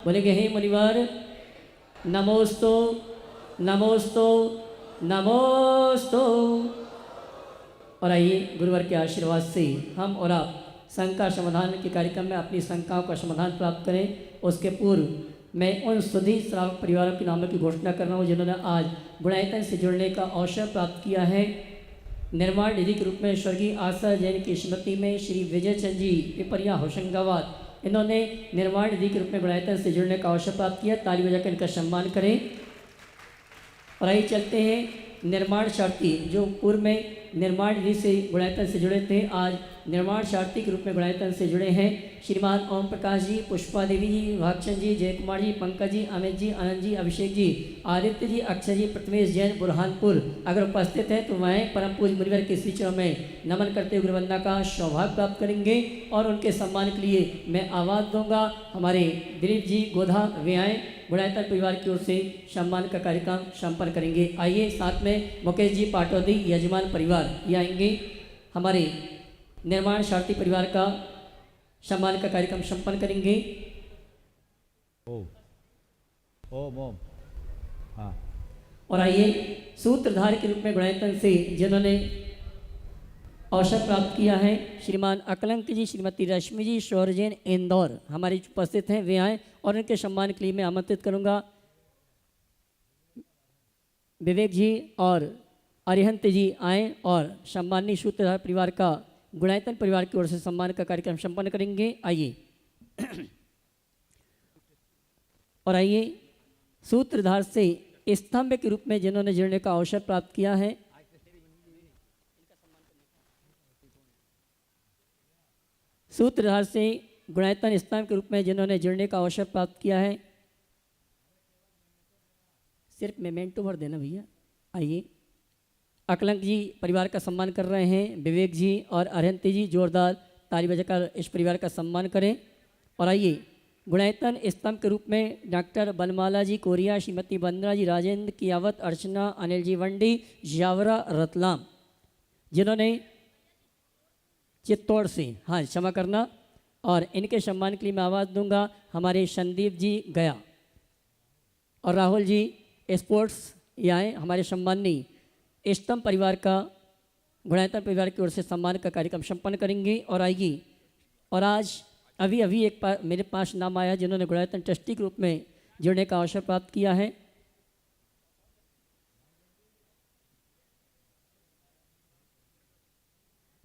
बोलेंगे हे मुनिवर नमोस्तु नमोस्तु नमोस्तु। और आइए गुरुवर के आशीर्वाद से हम और आप शंका समाधान के कार्यक्रम में अपनी शंकाओं का समाधान प्राप्त करें। उसके पूर्व मैं उन सभी श्रावक परिवारों के नामों की घोषणा कर रहा हूँ जिन्होंने आज गुणायतन से जुड़ने का अवसर प्राप्त किया है। निर्माण निधि के रूप में स्वर्गीय आशा जैन की स्मृति में श्री विजय चंद जी पिपरिया होशंगाबाद, इन्होंने निर्माण निधि के रूप में गुणायतन से जुड़ने का अवसर प्राप्त किया। ताली बजाकर इनका सम्मान करें। और आइए चलते हैं निर्माण शार्थी जो पूर्व में निर्माण निधि से गुणायतन से जुड़े थे, आज निर्माण शार्थी के रूप में गुणायतन से जुड़े हैं। श्रीमान ओम प्रकाश जी, पुष्पा देवी जी, भागचंद जी, जय कुमार जी, पंकज जी, अमित जी, आनंद जी, अभिषेक जी, आदित्य जी, अक्षय जी, प्रथमेश जैन बुरहानपुर अगर उपस्थित है तो वह परम पूज्य मुनिवर के श्री चरणों में नमन करते हुए गुरुवंदना का सौभाग्य प्राप्त करेंगे। और उनके सम्मान के लिए मैं आवाज़ दूंगा। हमारे दिलीप जी गोधा वे आए, गुणायतन परिवार की ओर से सम्मान का कार्यक्रम संपन्न करेंगे। आइए साथ में मुकेश जी पाटौदी यजमान परिवार ये आएंगे। हमारे निर्माण शार्थी परिवार का सम्मान का कार्यक्रम संपन्न करेंगे। ओम हाँ। और आइए सूत्रधार के रूप में गुणायतन से जिन्होंने अवसर प्राप्त किया है, श्रीमान अकलंक जी, श्रीमती रश्मि जी, शौर्यजैन इंदौर हमारे उपस्थित हैं, वे आए और उनके सम्मान के लिए मैं आमंत्रित करूंगा विवेक जी और अरिहंत जी आए और सम्मानीय सूत्रधार परिवार का गुणायतन परिवार की ओर से सम्मान का कार्यक्रम संपन्न करेंगे। आइए और आइए सूत्रधार से स्तंभ के रूप में जिन्होंने जुड़ने का अवसर प्राप्त किया है, सूत्रधार से गुणायतन स्तंभ के रूप में जिन्होंने जुड़ने का अवसर प्राप्त किया है, सिर्फ मेमेंटो भर देना भैया। आइए अकलंक जी परिवार का सम्मान कर रहे हैं, विवेक जी और अरिहंती जी जोरदार ताली बजाकर इस परिवार का सम्मान करें। और आइए गुणायतन स्तंभ के रूप में डॉक्टर बनमाला जी कोरिया, श्रीमती वंदना जी राजेंद्र कियावत, अर्चना, अनिल जी वंडी, जावरा रतलाम, जिन्होंने चित्तौड़ से, हाँ क्षमा करना, और इनके सम्मान के लिए मैं आवाज़ दूंगा हमारे संदीप जी गया और राहुल जी स्पोर्ट्स ये आए। हमारे सम्माननीय स्तंभ परिवार का गुणायतन परिवार की ओर से सम्मान का कार्यक्रम संपन्न करेंगे। और आइए और आज अभी अभी मेरे पास नाम आया जिन्होंने गुणायतन ट्रस्टी के रूप में जुड़ने का अवसर प्राप्त किया है।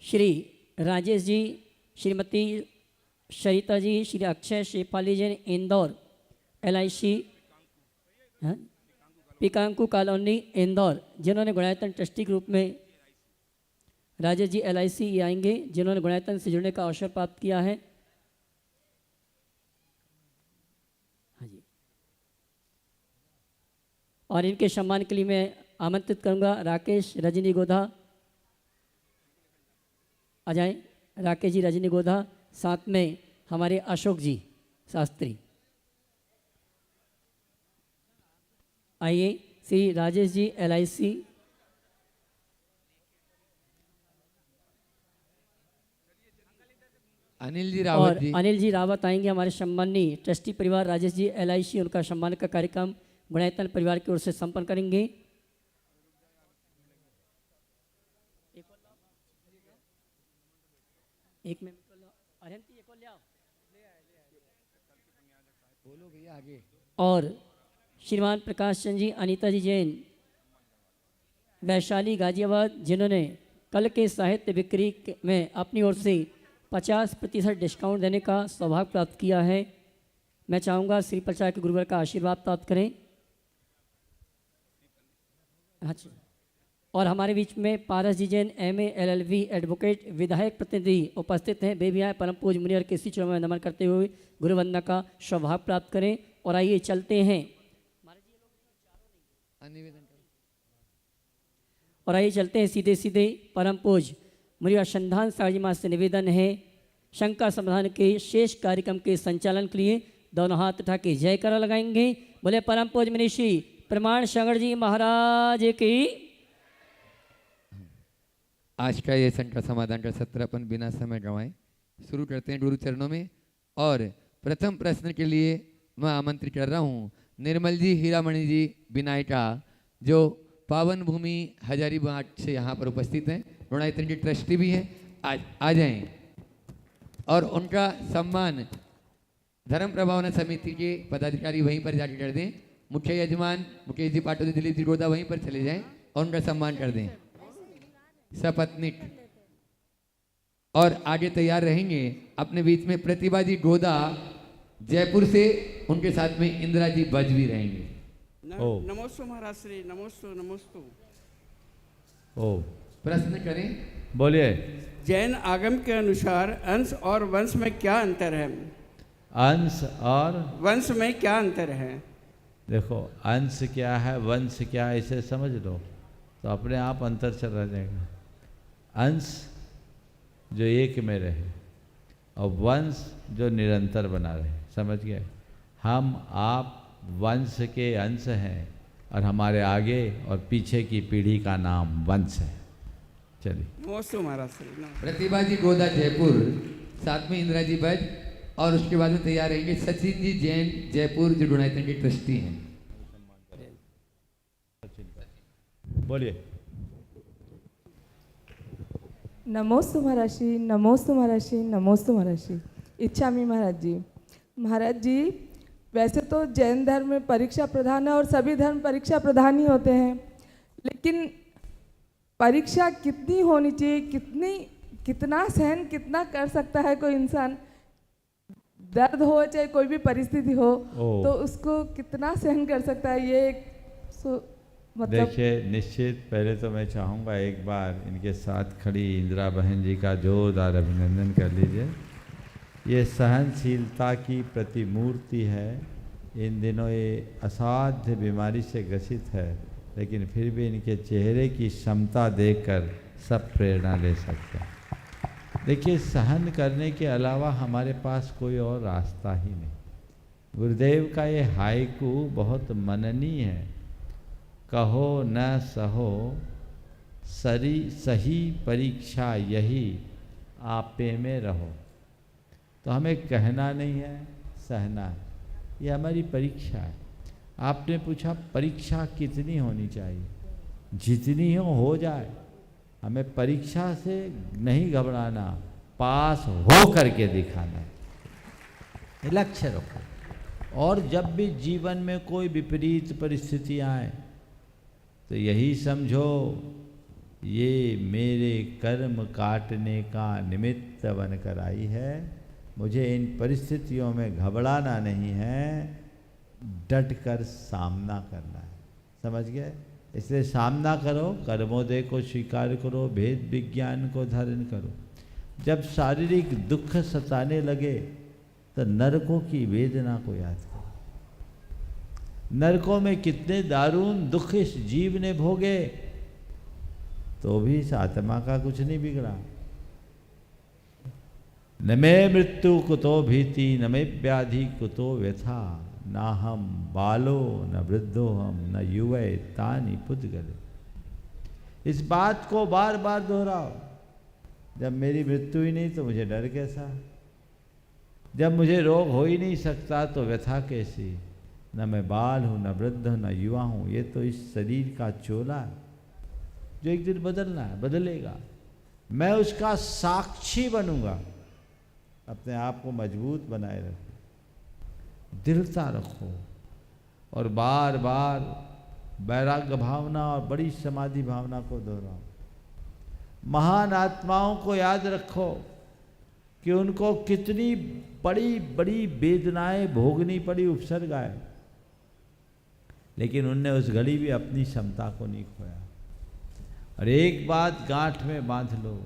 श्री राजेश जी, श्रीमती सरिता जी, श्री अक्षय शेफाली जैन इंदौर LIC पिकांकू कॉलोनी इंदौर, जिन्होंने गुणायतन ट्रस्टी के रूप में, राजेश जी LIC ये आएंगे जिन्होंने गुणायतन से जुड़ने का अवसर प्राप्त किया है। हाँ जी। और इनके सम्मान के लिए मैं आमंत्रित करूंगा राकेश रजनी गोधा आ जाएं। राकेश जी रजनी गोधा, साथ में हमारे अशोक जी शास्त्री। आइए श्री राजेश जी LIC, अनिल जी रावत और जी, अनिल जी रावत आएंगे हमारे सम्मानीय ट्रस्टी परिवार राजेश जी LIC, उनका सम्मान का कार्यक्रम गुणायतन परिवार की ओर से संपन्न करेंगे। एक मिनट बोलो भैया आगे। और श्रीमान प्रकाश चंद जी, अनीता जी जैन वैशाली गाजियाबाद, जिन्होंने कल के साहित्य बिक्री में अपनी ओर से 50% डिस्काउंट देने का सौभाग्य प्राप्त किया है। मैं चाहूँगा श्री प्रचार के गुरुवर का आशीर्वाद प्राप्त करें। अच्छा, और हमारे बीच में पारस जी जैन MA LLB एडवोकेट विधायक प्रतिनिधि उपस्थित हैं, वे भी आए परम पूज्य मुनिवर के श्री चरणों में नमन करते हुए गुरुवंदना का सौभाग्य प्राप्त करें। और आइए चलते हैं और आइए चलते हैं सीधे सीधे परम पूज्य मुनिवर संधान साजी माँ से निवेदन है शंका समाधान के शेष कार्यक्रम के संचालन के लिए दोनों हाथ उठा के जयकारा लगाएंगे। बोले परम पूज्य मनीषी प्रमाण शंकर जी महाराज की। आज का ये शंका समाधान का सत्र अपन बिना समय गंवाए शुरू करते हैं गुरु चरणों में। और प्रथम प्रश्न के लिए मैं आमंत्रित कर रहा हूँ निर्मल जी हीरामणि जी बिनायका, जो पावन भूमि हजारीबाग से यहाँ पर उपस्थित हैं, ऋणायतन के ट्रस्टी भी हैं। आ जाएं और उनका सम्मान धर्म प्रभावना समिति के पदाधिकारी वहीं पर जाकर कर दें। मुख्य यजमान मुकेश जी पाटोदी, दिलीप जी गोदा वहीं पर चले जाएं और उनका सम्मान कर दें सपत्निक। और आगे तैयार रहेंगे अपने बीच में प्रतिभा जी गोदा जयपुर से, उनके साथ में इंदिरा जी बज भी रहेंगे। नमोस्तु महाराज श्री, नमोस्तु नमोस्तु। ओ प्रश्न करें। बोलिए। जैन आगम के अनुसार अंश और वंश में क्या अंतर है? अंश और वंश में क्या अंतर है? देखो, अंश क्या है वंश क्या है इसे समझ लो तो अपने आप अंतर चला जाएगा। अंश जो एक में रहे और वंश जो निरंतर बना रहे, समझ गए? हम आप वंश के अंश हैं और हमारे आगे और पीछे की पीढ़ी का नाम वंश है। चलिए। नमोस्तु महाराज श्री। प्रतिभा जी गोदा जयपुर, साथ में इंदिरा जी बज, और उसके बाद में तैयार रहेंगे सचिन जी जैन जयपुर, जो ऋणायतन के ट्रस्टी हैं। बोलिए। नमोस्तु महर्षि, नमोस्तु महर्षि, नमोस्तु महर्षि। इच्छामी महाराज जी। महाराज जी, वैसे तो जैन धर्म में परीक्षा प्रधान है और सभी धर्म परीक्षा प्रधान ही होते हैं, लेकिन परीक्षा कितनी होनी चाहिए, कितना सहन कितना कर सकता है कोई इंसान? दर्द हो चाहे कोई भी परिस्थिति हो तो उसको कितना सहन कर सकता है? ये मतलब देखिए, निश्चित पहले तो मैं चाहूँगा एक बार इनके साथ खड़ी इंदिरा बहन जी का जोरदार अभिनंदन कर लीजिए। ये सहनशीलता की प्रतिमूर्ति है। इन दिनों ये असाध्य बीमारी से ग्रसित है, लेकिन फिर भी इनके चेहरे की क्षमता देखकर सब प्रेरणा ले सकते हैं। देखिए, सहन करने के अलावा हमारे पास कोई और रास्ता ही नहीं। गुरुदेव का ये हाइकू बहुत मननीय है। कहो न सहो सही परीक्षा यही आपे में रहो। तो हमें कहना नहीं है, सहना है। ये हमारी परीक्षा है। आपने पूछा परीक्षा कितनी होनी चाहिए? जितनी हो जाए। हमें परीक्षा से नहीं घबराना, पास हो करके दिखाना है, लक्ष्य रखो। और जब भी जीवन में कोई विपरीत परिस्थिति आए तो यही समझो ये मेरे कर्म काटने का निमित्त बनकर आई है। मुझे इन परिस्थितियों में घबराना नहीं है, डट कर सामना करना है। समझ गए? इसलिए सामना करो, कर्मोदय को स्वीकार करो, भेद विज्ञान को धारण करो। जब शारीरिक दुख सताने लगे तो नरकों की वेदना को याद करो। नरकों में कितने दारुण दुख इस जीव ने भोगे, तो भी इस आत्मा का कुछ नहीं बिगड़ा। न मे मृत्यु कुतो भीति, न मे व्याधि कुतो व्यथा, ना हम बालो न वृद्धो हम न युवे तानि पुद्गले। इस बात को बार बार दोहराओ। जब मेरी मृत्यु ही नहीं तो मुझे डर कैसा? जब मुझे रोग हो ही नहीं सकता तो व्यथा कैसी? न मैं बाल हूँ, न वृद्ध हूँ, न युवा हूँ। ये तो इस शरीर का चोला है जो एक दिन बदलना है, बदलेगा। मैं उसका साक्षी बनूंगा। अपने आप को मजबूत बनाए रखो, दृढ़ता रखो और बार बार वैराग्य भावना और बड़ी समाधि भावना को दोहराओ। महान आत्माओं को याद रखो कि उनको कितनी बड़ी बड़ी वेदनाएं भोगनी पड़ी, उपसर्गाएं, लेकिन उनने उस घड़ी भी अपनी क्षमता को नहीं खोया। और एक बात गांठ में बांध लो,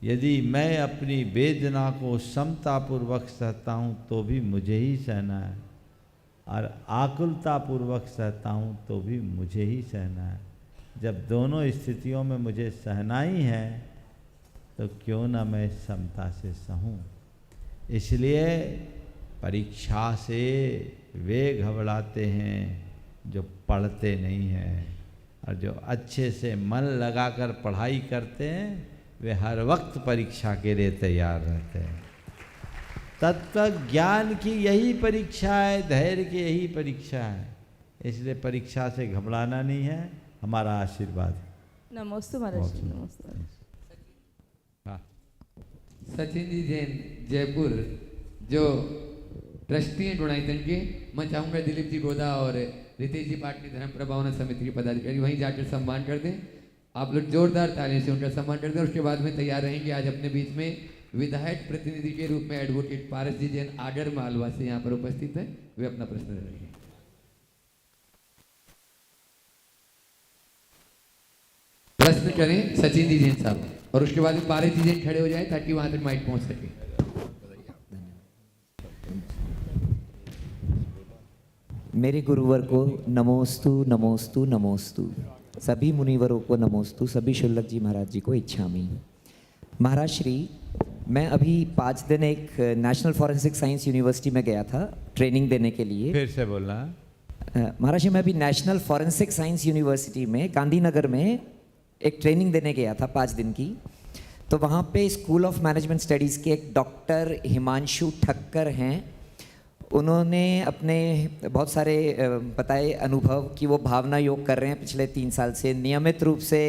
यदि मैं अपनी वेदना को समतापूर्वक सहता हूँ तो भी मुझे ही सहना है, और आकुलतापूर्वक सहता हूँ तो भी मुझे ही सहना है। जब दोनों स्थितियों में मुझे सहना ही है तो क्यों ना मैं समता से सहूँ। इसलिए परीक्षा से वे घबराते हैं जो पढ़ते नहीं हैं, और जो अच्छे से मन लगाकर पढ़ाई करते हैं वे हर वक्त परीक्षा के लिए तैयार रहते हैं। तत्व ज्ञान की यही परीक्षा है, धैर्य की यही परीक्षा है। इसलिए परीक्षा से घबराना नहीं है, हमारा आशीर्वाद है। नमोस्तु महाराज जी, नमोस्तु महाराज जी। हाँ, सचिन जी जैन जयपुर जो ट्रस्टी हैं डोनाइतन के, मैं चाहूँगा दिलीप जी गोदा और रितेश जी पाटनी धर्म प्रभावना समिति के पदाधिकारी वहीं जाकर सम्मान कर दें। आप लोग जोरदार तालियों से उनका सम्मान कर दें। उसके बाद में तैयार रहेंगे आज अपने बीच में विधायक प्रतिनिधि के रूप में एडवोकेट पारस जी जैन आगर मालवा से यहाँ पर उपस्थित हैं। वे अपना प्रश्न रखेंगे। प्रश्न करें सचिन जी जैन साहब, और उसके बाद पारस जी जैन खड़े हो जाए ताकि वहां तक माइक पहुंच सके। मेरे गुरुवर को नमोस्तु नमोस्तु नमोस्तु, सभी मुनिवरों को नमोस्तु, सभी शुल्लक जी महाराज जी को इच्छामि। महाराज श्री, मैं अभी 5 दिन एक नेशनल फॉरेंसिक साइंस यूनिवर्सिटी में गया था ट्रेनिंग देने के लिए। फिर से बोलना। महाराज श्री, मैं अभी नेशनल फॉरेंसिक साइंस यूनिवर्सिटी में गांधीनगर में एक ट्रेनिंग देने गया था 5 दिन की। तो वहाँ पे स्कूल ऑफ मैनेजमेंट स्टडीज़ के एक डॉक्टर हिमांशु ठक्कर हैं, उन्होंने अपने बहुत सारे बताए अनुभव कि वो भावना योग कर रहे हैं पिछले 3 साल से, नियमित रूप से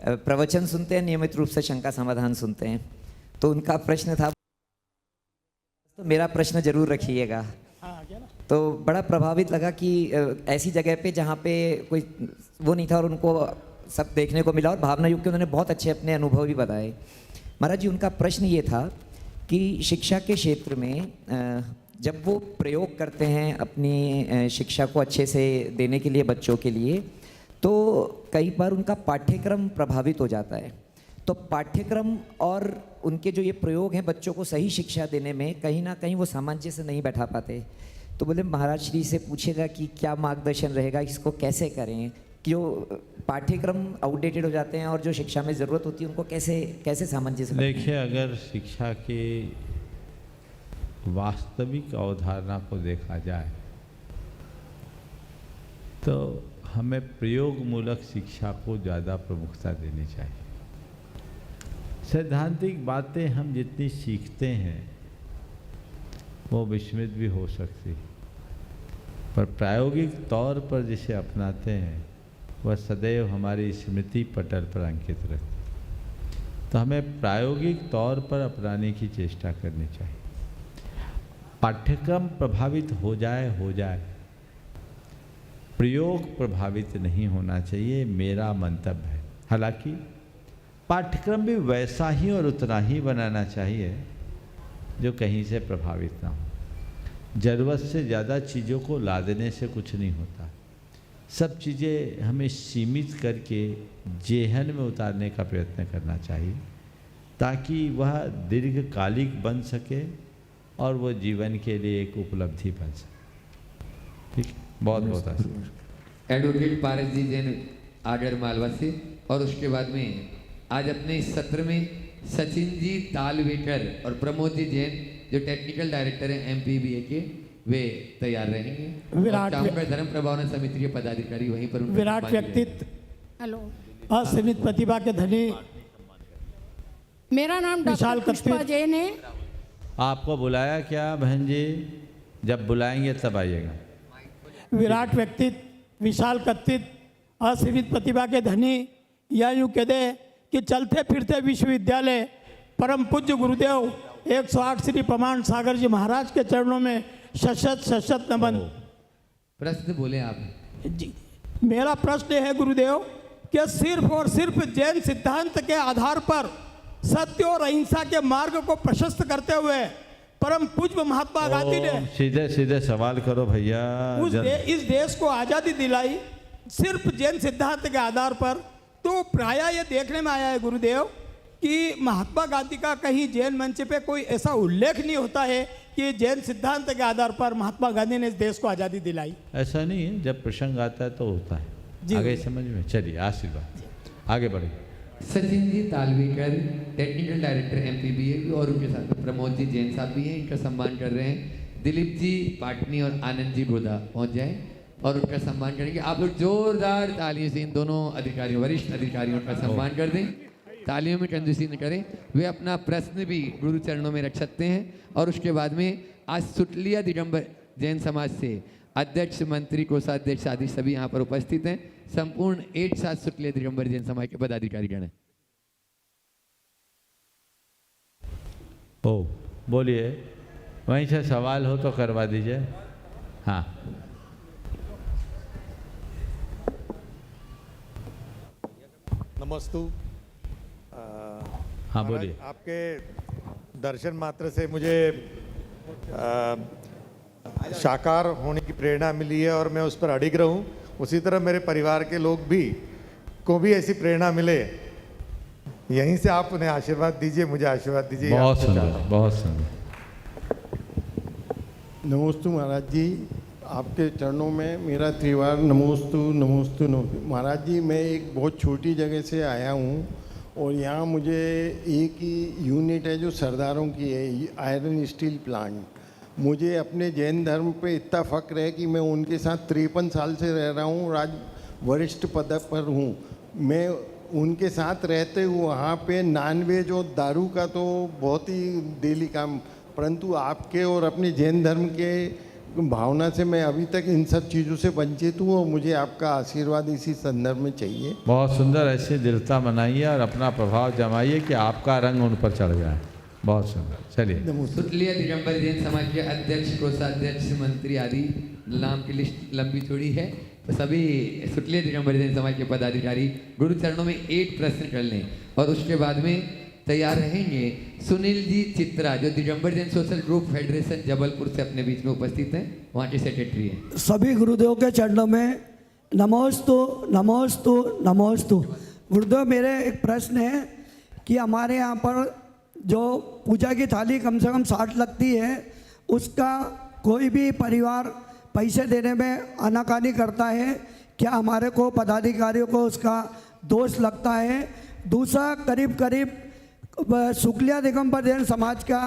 प्रवचन सुनते हैं, नियमित रूप से शंका समाधान सुनते हैं। तो उनका प्रश्न था, तो मेरा प्रश्न जरूर रखिएगा। तो बड़ा प्रभावित लगा कि ऐसी जगह पे जहाँ पे कोई वो नहीं था और उनको सब देखने को मिला, और भावना युग के उन्होंने बहुत अच्छे अपने अनुभव भी बताए। महाराज जी, उनका प्रश्न ये था कि शिक्षा के क्षेत्र में जब वो प्रयोग करते हैं अपनी शिक्षा को अच्छे से देने के लिए बच्चों के लिए, तो कई बार उनका पाठ्यक्रम प्रभावित हो जाता है। तो पाठ्यक्रम और उनके जो ये प्रयोग हैं बच्चों को सही शिक्षा देने में कहीं ना कहीं वो सामंजस्य नहीं बैठा पाते। तो बोले महाराज श्री से पूछेगा कि क्या मार्गदर्शन रहेगा, इसको कैसे करें कि जो पाठ्यक्रम आउटडेटेड हो जाते हैं और जो शिक्षा में ज़रूरत होती है उनको कैसे कैसे सामंजस्य। देखिए, अगर शिक्षा की वास्तविक अवधारणा को देखा जाए तो हमें प्रयोगमूलक शिक्षा को ज़्यादा प्रमुखता देनी चाहिए। सैद्धांतिक बातें हम जितनी सीखते हैं वो विस्मृत भी हो सकती, पर प्रायोगिक तौर पर जिसे अपनाते हैं वह सदैव हमारी स्मृति पटल पर अंकित रहती। तो हमें प्रायोगिक तौर पर अपनाने की चेष्टा करनी चाहिए। पाठ्यक्रम प्रभावित हो जाए, प्रयोग प्रभावित नहीं होना चाहिए, मेरा मंतव्य है। हालांकि पाठ्यक्रम भी वैसा ही और उतना ही बनाना चाहिए जो कहीं से प्रभावित ना हो। ज़रूरत से ज़्यादा चीज़ों को ला देने से कुछ नहीं होता। सब चीज़ें हमें सीमित करके जेहन में उतारने का प्रयत्न करना चाहिए ताकि वह दीर्घकालिक बन सके और वो जीवन के लिए एक उपलब्धि बन सके। ठीक, बहुत बहुत आशीर्वाद। एडवोकेट पारस जी जैन आगर मालवा से, और उसके बाद में आज अपने इस सत्र में सचिन जी तालवेकर और प्रमोद जी जैन जो टेक्निकल डायरेक्टर हैं MPBA के, वे तैयार रहेंगे। विराट धर्म प्रभावना समिति के पदाधिकारी वहीं पर विराट व्यक्तित्व, हेलो, असीमित प्रतिभा के धनी, मेरा नाम डॉक्टर पुष्पा जैन है। आपको बुलाया क्या बहन जी? जब बुलाएंगे तब आइएगा। विराट व्यक्तित्व, विशाल कर्तृत्व, असीमित प्रतिभा के धनी, या यूँ कह दे कि चलते फिरते विश्वविद्यालय, परम पूज्य गुरुदेव 108 श्री प्रमाण सागर जी महाराज के चरणों में शत नमन। प्रश्न बोले आप जी। मेरा प्रश्न है गुरुदेव कि सिर्फ और सिर्फ जैन सिद्धांत के आधार पर सत्य और अहिंसा के मार्ग को प्रशस्त करते हुए परम पूज्य महात्मा गांधी ने सीधे सीधे सवाल करो भैया। इस देश को आज़ादी दिलाई सिर्फ जैन सिद्धांत के आधार पर। तो प्राय ये देखने में आया है गुरुदेव कि महात्मा गांधी का कहीं जैन मंच पे कोई ऐसा उल्लेख नहीं होता है कि जैन सिद्धांत के आधार पर महात्मा गांधी ने इस देश को आज़ादी दिलाई। ऐसा नहीं है, जब प्रसंग आता है तो होता है। आगे समझ में चलिए, आशीर्वाद, आगे बढ़िए। Sachin ji तालवेकर technical director MPBA और उनके साथ में प्रमोद जी जैन साहब भी हैं, इनका सम्मान कर रहे हैं। दिलीप जी पाटनी और आनंद जी गोदा पहुंच जाए और उनका सम्मान करेंगे। आप लोग जोरदार तालियों से इन दोनों अधिकारियों, वरिष्ठ अधिकारियों का सम्मान कर दें। तालियों में कंजूसी न करें, वे अपना प्रश्न भी गुरु चरणों में रख सकते हैं। और उसके बाद में आज सुटलिया दिगंबर जैन समाज से अध्यक्ष, मंत्री, कोषाध्यक्ष आदि सभी यहाँ पर उपस्थित हैं। संपूर्ण एक साथ सुटलिया दिगंबर जैन समाज के पदाधिकारीगण हैं। ओ बोलिए, वहीं से सवाल हो तो करवा दीजिए। हाँ नमस्तु। हाँ बोलिए। आपके दर्शन मात्र से मुझे साकार होने की प्रेरणा मिली है और मैं उस पर अडिग रहूं। उसी तरह मेरे परिवार के लोग भी को भी ऐसी प्रेरणा मिले। यहीं से आप उन्हें आशीर्वाद दीजिए, मुझे आशीर्वाद दीजिए। बहुत सुंदर, बहुत सुंदर। नमोस्तु महाराज जी, आपके चरणों में मेरा त्रिवार नमोस्तु नमोस्तु नमोस्तु। महाराज जी, मैं एक बहुत छोटी जगह से आया हूँ और यहाँ मुझे एक ही यूनिट है जो सरदारों की है, आयरन स्टील प्लांट। मुझे अपने जैन धर्म पे इतना फ़ख्र है कि मैं उनके साथ 53 साल से रह रहा हूँ और आज वरिष्ठ पद पर हूँ। मैं उनके साथ रहते हुए वहाँ पे नॉनवेज और दारू का तो बहुत ही डेली काम, परंतु आपके और अपने जैन धर्म के भावना से मैं अभी तक इन सब चीज़ों से वंचित हूँ और मुझे आपका आशीर्वाद इसी संदर्भ में चाहिए। बहुत सुंदर, ऐसे दृढ़ता बनाइए और अपना प्रभाव जमाइए कि आपका रंग उन पर चढ़ जाए। बहुत सुंदर, चलिए। सुटलिया दिगंबर जैन समाज के अध्यक्ष, कोषाध्यक्ष, मंत्री आदि नाम की लिस्ट लंबी चौड़ी है। तो सभी सुटलिया दिगंबर जैन समाज के पदाधिकारी गुरु चरणों में एक प्रश्न कर लें और उसके बाद में तैयार रहेंगे सुनील जी चित्रा, जो Digambar Jain social group federation Jabalpur से अपने बीच में उपस्थित हैं, वहाँ के सेक्रेटरी हैं। सभी गुरुदेव के चरणों में नमोस्तु नमोस्तु नमोस्तु। गुरुदेव, मेरे एक प्रश्न है कि हमारे यहाँ पर जो पूजा की थाली कम से कम 60 लगती है, उसका कोई भी परिवार पैसे देने में आनाकानी करता है, क्या हमारे को पदाधिकारियों को उसका दोष लगता है? दूसरा, करीब करीब शुक्लिया दिगंबर जैन समाज का,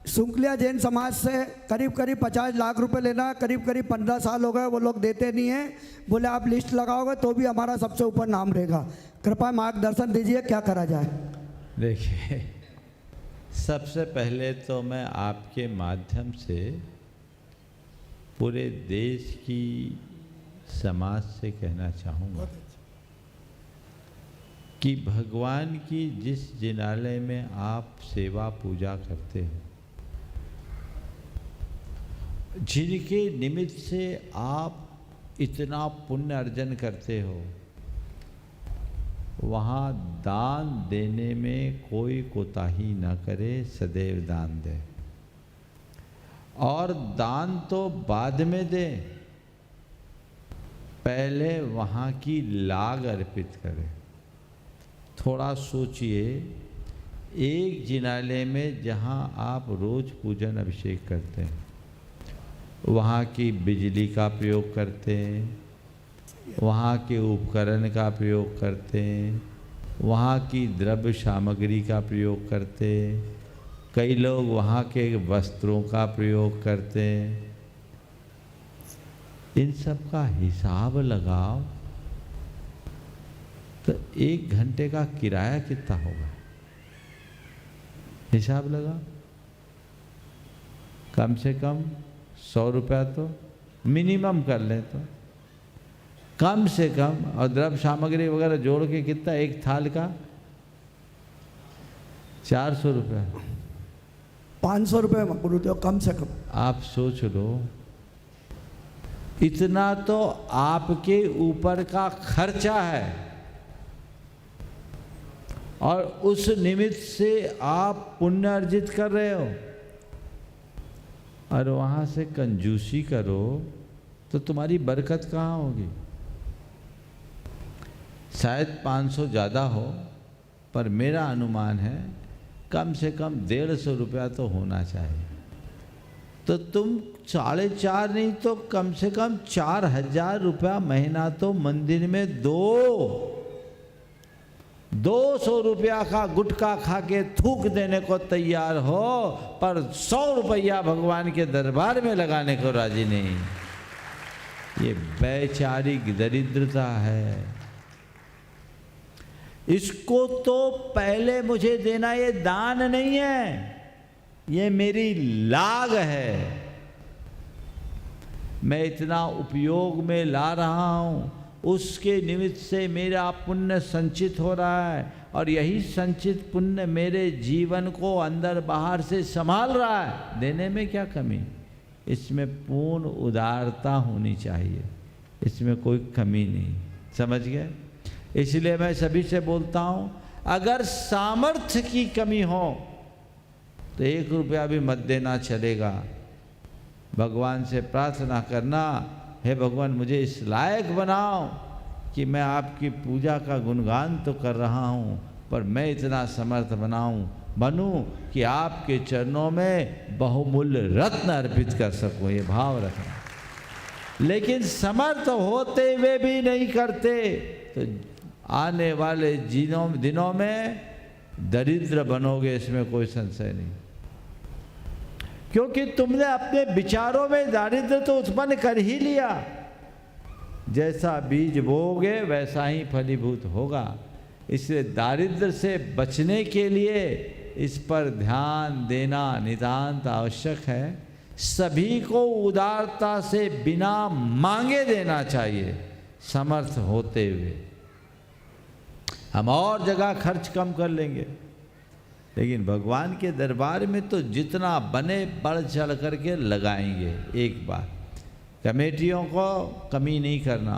शुक्लिया जैन समाज से करीब करीब 50 लाख रुपए लेना, करीब करीब 15 साल हो गए, वो लोग देते नहीं हैं। बोले आप लिस्ट लगाओगे तो भी हमारा सबसे ऊपर नाम रहेगा। कृपया मार्गदर्शन दीजिए, क्या करा जाए? देखिए, सबसे पहले तो मैं आपके माध्यम से पूरे देश की समाज से कहना चाहूँगा कि भगवान की जिस जिनालय में आप सेवा पूजा करते हो, जिनके निमित्त से आप इतना पुण्य अर्जन करते हो, वहाँ दान देने में कोई कोताही न करे, सदैव दान दे। और दान तो बाद में दे, पहले वहाँ की लाग अर्पित करें। थोड़ा सोचिए, एक जिनालय में जहाँ आप रोज पूजन अभिषेक करते हैं, वहाँ की बिजली का प्रयोग करते हैं, वहाँ के उपकरण का प्रयोग करते हैं, वहाँ की द्रव्य सामग्री का प्रयोग करते हैं, कई लोग वहाँ के वस्त्रों का प्रयोग करते हैं। इन सब का हिसाब लगाओ तो 1 घंटे का किराया कितना होगा, हिसाब लगाओ। कम से कम 100 रुपया तो मिनिमम कर लें, तो कम से कम, और द्रव्य सामग्री वगैरह जोड़ के कितना, एक थाल का 400 रुपया, 500 रुपये गुरुदेव कम से कम। आप सोच लो, इतना तो आपके ऊपर का खर्चा है और उस निमित्त से आप पुण्य अर्जित कर रहे हो, और वहाँ से कंजूसी करो तो तुम्हारी बरकत कहाँ होगी? शायद 500 ज़्यादा हो, पर मेरा अनुमान है कम से कम 150 रुपया तो होना चाहिए। तो तुम 4.5 नहीं तो कम से कम 4000 रुपया महीना तो मंदिर में दो। 200 रुपया का गुटखा खा के थूक देने को तैयार हो, पर 100 रुपया भगवान के दरबार में लगाने को राजी नहीं। ये वैचारिक दरिद्रता है। इसको तो पहले मुझे देना, ये दान नहीं है, ये मेरी लाग है। मैं इतना उपयोग में ला रहा हूँ, उसके निमित्त से मेरा पुण्य संचित हो रहा है, और यही संचित पुण्य मेरे जीवन को अंदर बाहर से संभाल रहा है। देने में क्या कमी? इसमें पूर्ण उदारता होनी चाहिए, इसमें कोई कमी नहीं। समझ गए? इसलिए मैं सभी से बोलता हूँ, अगर सामर्थ्य की कमी हो तो 1 रुपया भी मत देना, चलेगा। भगवान से प्रार्थना करना, हे भगवान मुझे इस लायक बनाओ कि मैं आपकी पूजा का गुणगान तो कर रहा हूँ, पर मैं इतना समर्थ बनूं कि आपके चरणों में बहुमूल्य रत्न अर्पित कर सकूं, ये भाव रखना। लेकिन समर्थ होते हुए भी नहीं करते तो आने वाले दिनों में दरिद्र बनोगे, इसमें कोई संशय नहीं। क्योंकि तुमने अपने विचारों में दारिद्र तो उत्पन्न कर ही लिया। जैसा बीज बोओगे वैसा ही फलीभूत होगा। इसलिए दारिद्र से बचने के लिए इस पर ध्यान देना नितांत आवश्यक है। सभी को उदारता से बिना मांगे देना चाहिए, समर्थ होते हुए। हम और जगह खर्च कम कर लेंगे, लेकिन भगवान के दरबार में तो जितना बने बढ़ चढ़ करके लगाएंगे। एक बार कमेटियों को कमी नहीं करना,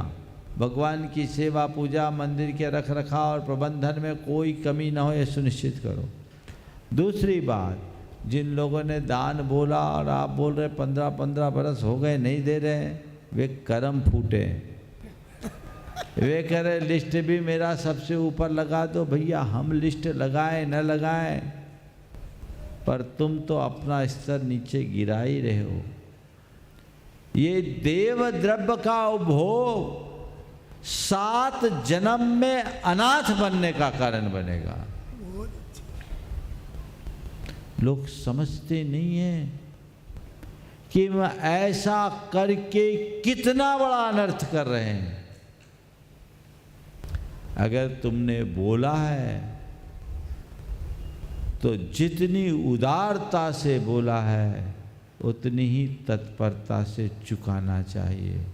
भगवान की सेवा पूजा मंदिर के रख रखाव और प्रबंधन में कोई कमी ना हो, ये सुनिश्चित करो। दूसरी बात, जिन लोगों ने दान बोला और आप बोल रहे 15-15 बरस हो गए नहीं दे रहे, वे कर्म फूटे। वे कह रहे लिस्ट भी मेरा सबसे ऊपर लगा दो। भैया हम लिस्ट लगाएं न लगाएं, पर तुम तो अपना स्तर नीचे गिरा ही रहे हो। ये देव द्रव्य का उपभोग 7 जन्म में अनाथ बनने का कारण बनेगा। लोग समझते नहीं है कि मैं ऐसा करके कितना बड़ा अनर्थ कर रहे हैं। अगर तुमने बोला है तो जितनी उदारता से बोला है उतनी ही तत्परता से चुकाना चाहिए।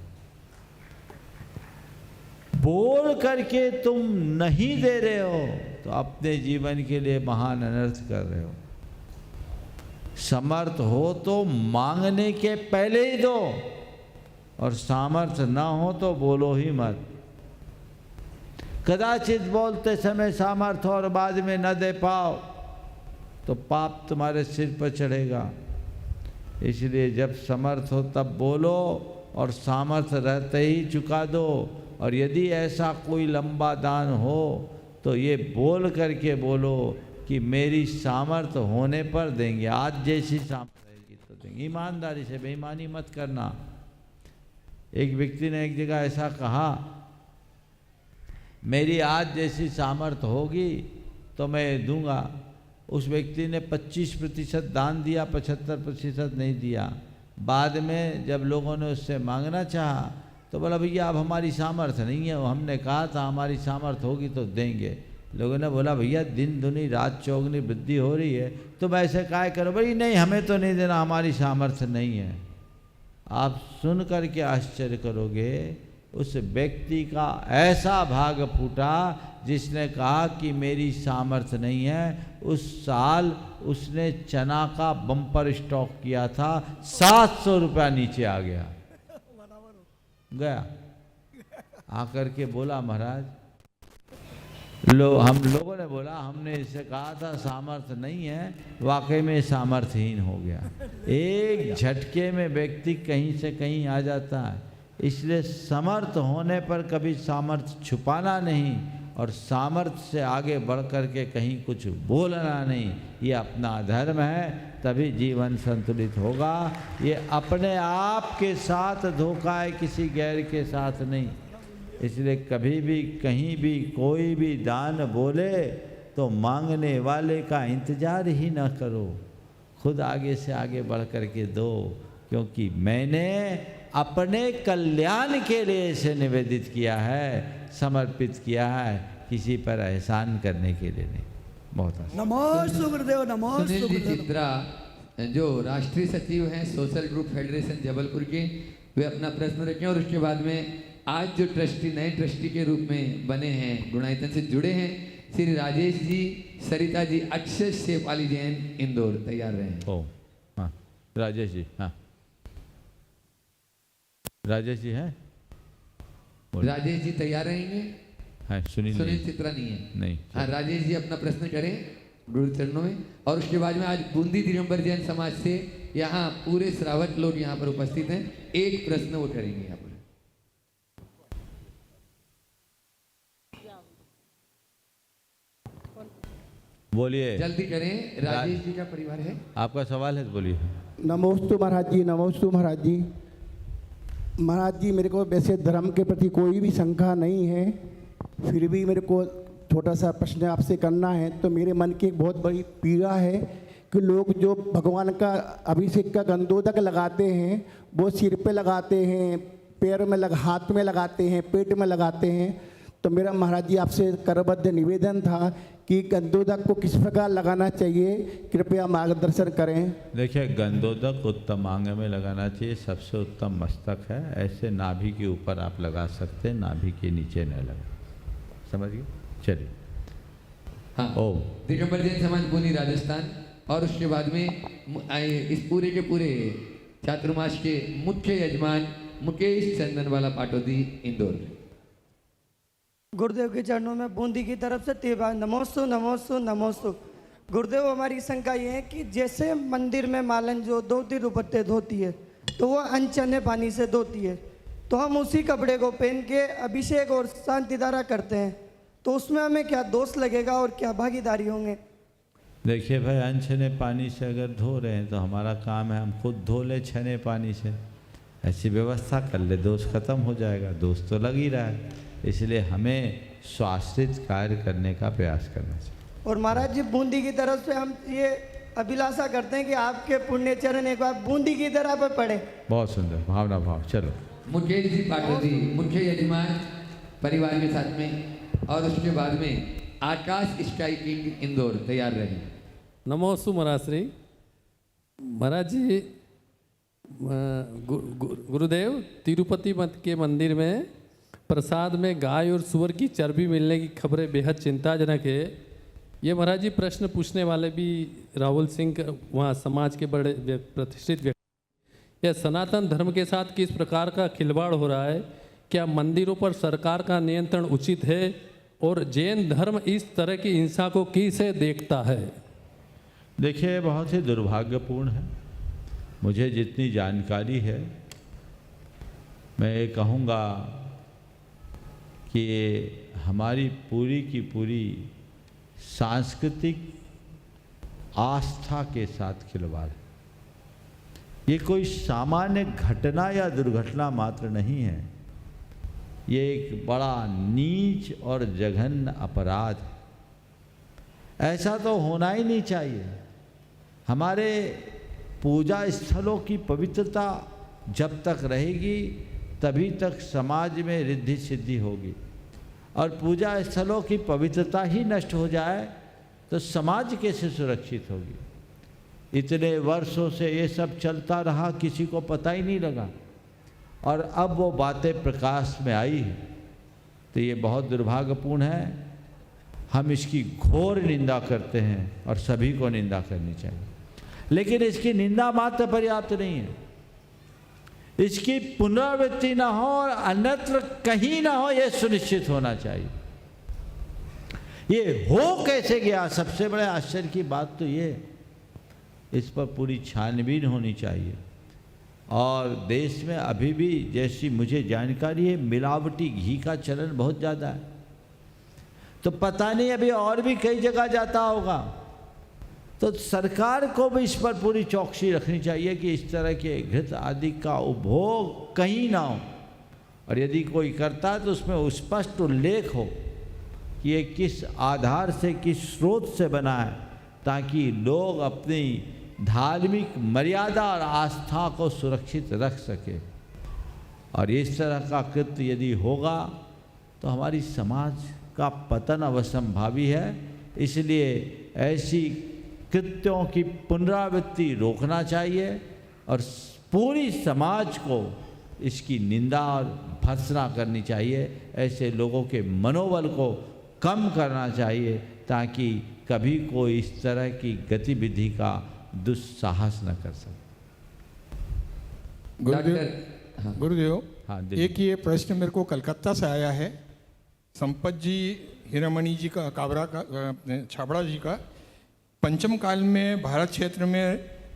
बोल करके तुम नहीं दे रहे हो तो अपने जीवन के लिए महान अनर्थ कर रहे हो। समर्थ हो तो मांगने के पहले ही दो, और सामर्थ्य ना हो तो बोलो ही मत। कदाचित बोलते समय सामर्थ्य और बाद में न दे पाओ तो पाप तुम्हारे सिर पर चढ़ेगा। इसलिए जब समर्थ हो तब बोलो, और सामर्थ्य रहते ही चुका दो। और यदि ऐसा कोई लंबा दान हो तो ये बोल करके बोलो कि मेरी सामर्थ्य होने पर देंगे, आज जैसी सामर्थ्य रहेगी तो देंगे। ईमानदारी से, बेईमानी मत करना। एक व्यक्ति ने एक जगह ऐसा कहा, मेरी आज जैसी सामर्थ्य होगी तो मैं दूंगा। उस व्यक्ति ने 25% दान दिया, 75% नहीं दिया। बाद में जब लोगों ने उससे मांगना चाहा तो बोला भैया अब हमारी सामर्थ्य नहीं है, हमने कहा था हमारी सामर्थ्य होगी तो देंगे। लोगों ने बोला भैया दिन दुनी रात चौगनी वृद्धि हो रही है, तुम ऐसे काय करो। भाई नहीं, हमें तो नहीं देना, हमारी सामर्थ्य नहीं है। आप सुन करके आश्चर्य करोगे, उस व्यक्ति का ऐसा भाग फूटा जिसने कहा कि मेरी सामर्थ्य नहीं है। उस साल उसने चना का बम्पर स्टॉक किया था, 700 रुपया नीचे आ गया। आकर के बोला महाराज, हम लोगों ने बोला हमने इससे कहा था सामर्थ्य नहीं है, वाकई में सामर्थ्यहीन हो गया। एक झटके में व्यक्ति कहीं से कहीं आ जाता है। इसलिए समर्थ होने पर कभी सामर्थ्य छुपाना नहीं, और सामर्थ्य से आगे बढ़ कर के कहीं कुछ बोलना नहीं। ये अपना धर्म है, तभी जीवन संतुलित होगा। ये अपने आप के साथ धोखा है, किसी गैर के साथ नहीं। इसलिए कभी भी कहीं भी कोई भी दान बोले तो मांगने वाले का इंतजार ही न करो, खुद आगे से आगे बढ़ कर के दो। क्योंकि मैंने अपने कल्याण के लिए इसे निवेदित किया है, समर्पित किया है किसी पर एहसान करने के लिए नहीं। बहुत आसान। नमोस्तु गुरुदेव, नमोस्तु सुनील जी गुरुदेव। चित्रा जो राष्ट्रीय सचिव हैं सोशल ग्रुप फेडरेशन जबलपुर के, वे अपना प्रश्न रखें और उसके बाद में आज जो ट्रस्टी नए ट्रस्टी के रूप में बने हैं, गुणायतन से जुड़े हैं, श्री राजेश जी, सरिता जी, अक्षय शेफाली जैन, इंदौर, तैयार रहें। ओ हाँ, राजेश जी। हाँ, राजेश जी हैं? राजेश जी तैयार रहेंगे? हाँ, सुनील चित्रा नहीं है? नहीं। हाँ, राजेश जी अपना प्रश्न करें गुरु चरणों में। और उसके बाद में आज बूंदी दिगंबर जैन समाज से यहाँ पूरे श्रावक लोग यहाँ पर उपस्थित हैं, एक प्रश्न वो करेंगे यहाँ पर। बोलिए, जल्दी करें, राजेश जी का परिवार है। आपका सवाल है तो बोलिए। नमोस्तु महाराज जी, नमोस्तु महाराज जी। महाराज जी, मेरे को वैसे धर्म के प्रति कोई भी शंका नहीं है, फिर भी मेरे को छोटा सा प्रश्न आपसे करना है। तो मेरे मन की एक बहुत बड़ी पीड़ा है कि लोग जो भगवान का अभिषेक का गंधोदक लगाते हैं वो सिर पे लगाते हैं, पैर में हाथ में लगाते हैं, पेट में लगाते हैं। तो मेरा महाराज जी आपसे करबद्ध निवेदन था कि गंधोदक को किस प्रकार लगाना चाहिए, कृपया मार्गदर्शन करें। देखिए, गंधोदक उत्तम आंग में लगाना चाहिए, सबसे उत्तम मस्तक है। ऐसे नाभि के ऊपर आप लगा सकते हैं, नाभि के नीचे न लगा। समझ गए? चलिए। हाँ, ओ दिगंबर जैन समाज पुनी राजस्थान, और उसके बाद में इस पूरे के पूरे चातुर्मास के मुख्य यजमान मुकेश चंदनवाला पाटोदी, इंदौर। गुरुदेव के चरणों में बूंदी की तरफ से तेबार नमोस्तु नमोस्तु नमोस्तु। गुरुदेव, हमारी शंका ये है कि जैसे मंदिर में मालन जो धोती दुपट्टे धोती है तो वो अनचने पानी से धोती है, तो हम उसी कपड़े को पहन के अभिषेक और शांति धारा करते हैं, तो उसमें हमें क्या दोष लगेगा और क्या भागीदारी होंगे? देखिए भाई, अनछने पानी से अगर धो रहे हैं तो हमारा काम है हम खुद धो ले छने पानी से, ऐसी व्यवस्था कर ले, दोष खत्म हो जाएगा। दोष तो लग ही रहा है, इसलिए हमें स्वाश्रित कार्य करने का प्रयास करना चाहिए। और महाराज जी, बूंदी की तरफ से हम ये अभिलाषा करते हैं कि आपके पुण्य चरण एक बार बूंदी की तरह पर पड़े। बहुत सुंदर, भावना भाव। चलो, मुकेश जी पाटोदी मुख्य यजमान परिवार के साथ में, और उसके बाद में आकाश स्काई किंग, इंदौर, तैयार रहे। नमोस्तु महाराज श्री। महाराज जी, गुरुदेव, तिरुपति मठ के मंदिर में प्रसाद में गाय और सुअर की चर्बी मिलने की खबरें बेहद चिंताजनक है। ये महाराज जी प्रश्न पूछने वाले भी राहुल सिंह, वहाँ समाज के बड़े प्रतिष्ठित व्यक्ति, यह सनातन धर्म के साथ किस प्रकार का खिलवाड़ हो रहा है? क्या मंदिरों पर सरकार का नियंत्रण उचित है? और जैन धर्म इस तरह की हिंसा को कैसे देखता है? देखिए, बहुत ही दुर्भाग्यपूर्ण है। मुझे जितनी जानकारी है, मैं ये कहूँगा कि ये हमारी पूरी की पूरी सांस्कृतिक आस्था के साथ खिलवाड़ है। ये कोई सामान्य घटना या दुर्घटना मात्र नहीं है, ये एक बड़ा नीच और जघन्य अपराध है। ऐसा तो होना ही नहीं चाहिए। हमारे पूजा स्थलों की पवित्रता जब तक रहेगी तभी तक समाज में रिद्धि सिद्धि होगी, और पूजा स्थलों की पवित्रता ही नष्ट हो जाए तो समाज कैसे सुरक्षित होगी? इतने वर्षों से ये सब चलता रहा, किसी को पता ही नहीं लगा, और अब वो बातें प्रकाश में आई है, तो ये बहुत दुर्भाग्यपूर्ण है। हम इसकी घोर निंदा करते हैं और सभी को निंदा करनी चाहिए, लेकिन इसकी निंदा मात्र पर्याप्त नहीं है, इसकी पुनरावृत्ति ना हो और अन्यत्र कहीं ना हो, यह सुनिश्चित होना चाहिए। ये हो कैसे गया? सबसे बड़े आश्चर्य की बात तो ये, इस पर पूरी छानबीन होनी चाहिए। और देश में अभी भी, जैसी मुझे जानकारी है, मिलावटी घी का चलन बहुत ज़्यादा है, तो पता नहीं अभी और भी कई जगह जाता होगा। तो सरकार को भी इस पर पूरी चौकसी रखनी चाहिए कि इस तरह के घृत आदि का उपभोग कहीं ना हो, और यदि कोई करता है तो उसमें स्पष्ट उल्लेख हो कि ये किस आधार से, किस स्रोत से बना है, ताकि लोग अपनी धार्मिक मर्यादा और आस्था को सुरक्षित रख सके। और इस तरह का कृत्य यदि होगा तो हमारी समाज का पतन अवश्यंभावी है। इसलिए ऐसी कृत्यों की पुनरावृत्ति रोकना चाहिए और पूरी समाज को इसकी निंदा और भर्त्सना करनी चाहिए। ऐसे लोगों के मनोबल को कम करना चाहिए ताकि कभी कोई इस तरह की गतिविधि का दुस्साहस न कर सके। गुरुदेव, हाँ, एक ये प्रश्न मेरे को कलकत्ता से आया है। संपत जी हीरामणि जी का काबरा का छाबड़ा जी का, पंचम काल में भारत क्षेत्र में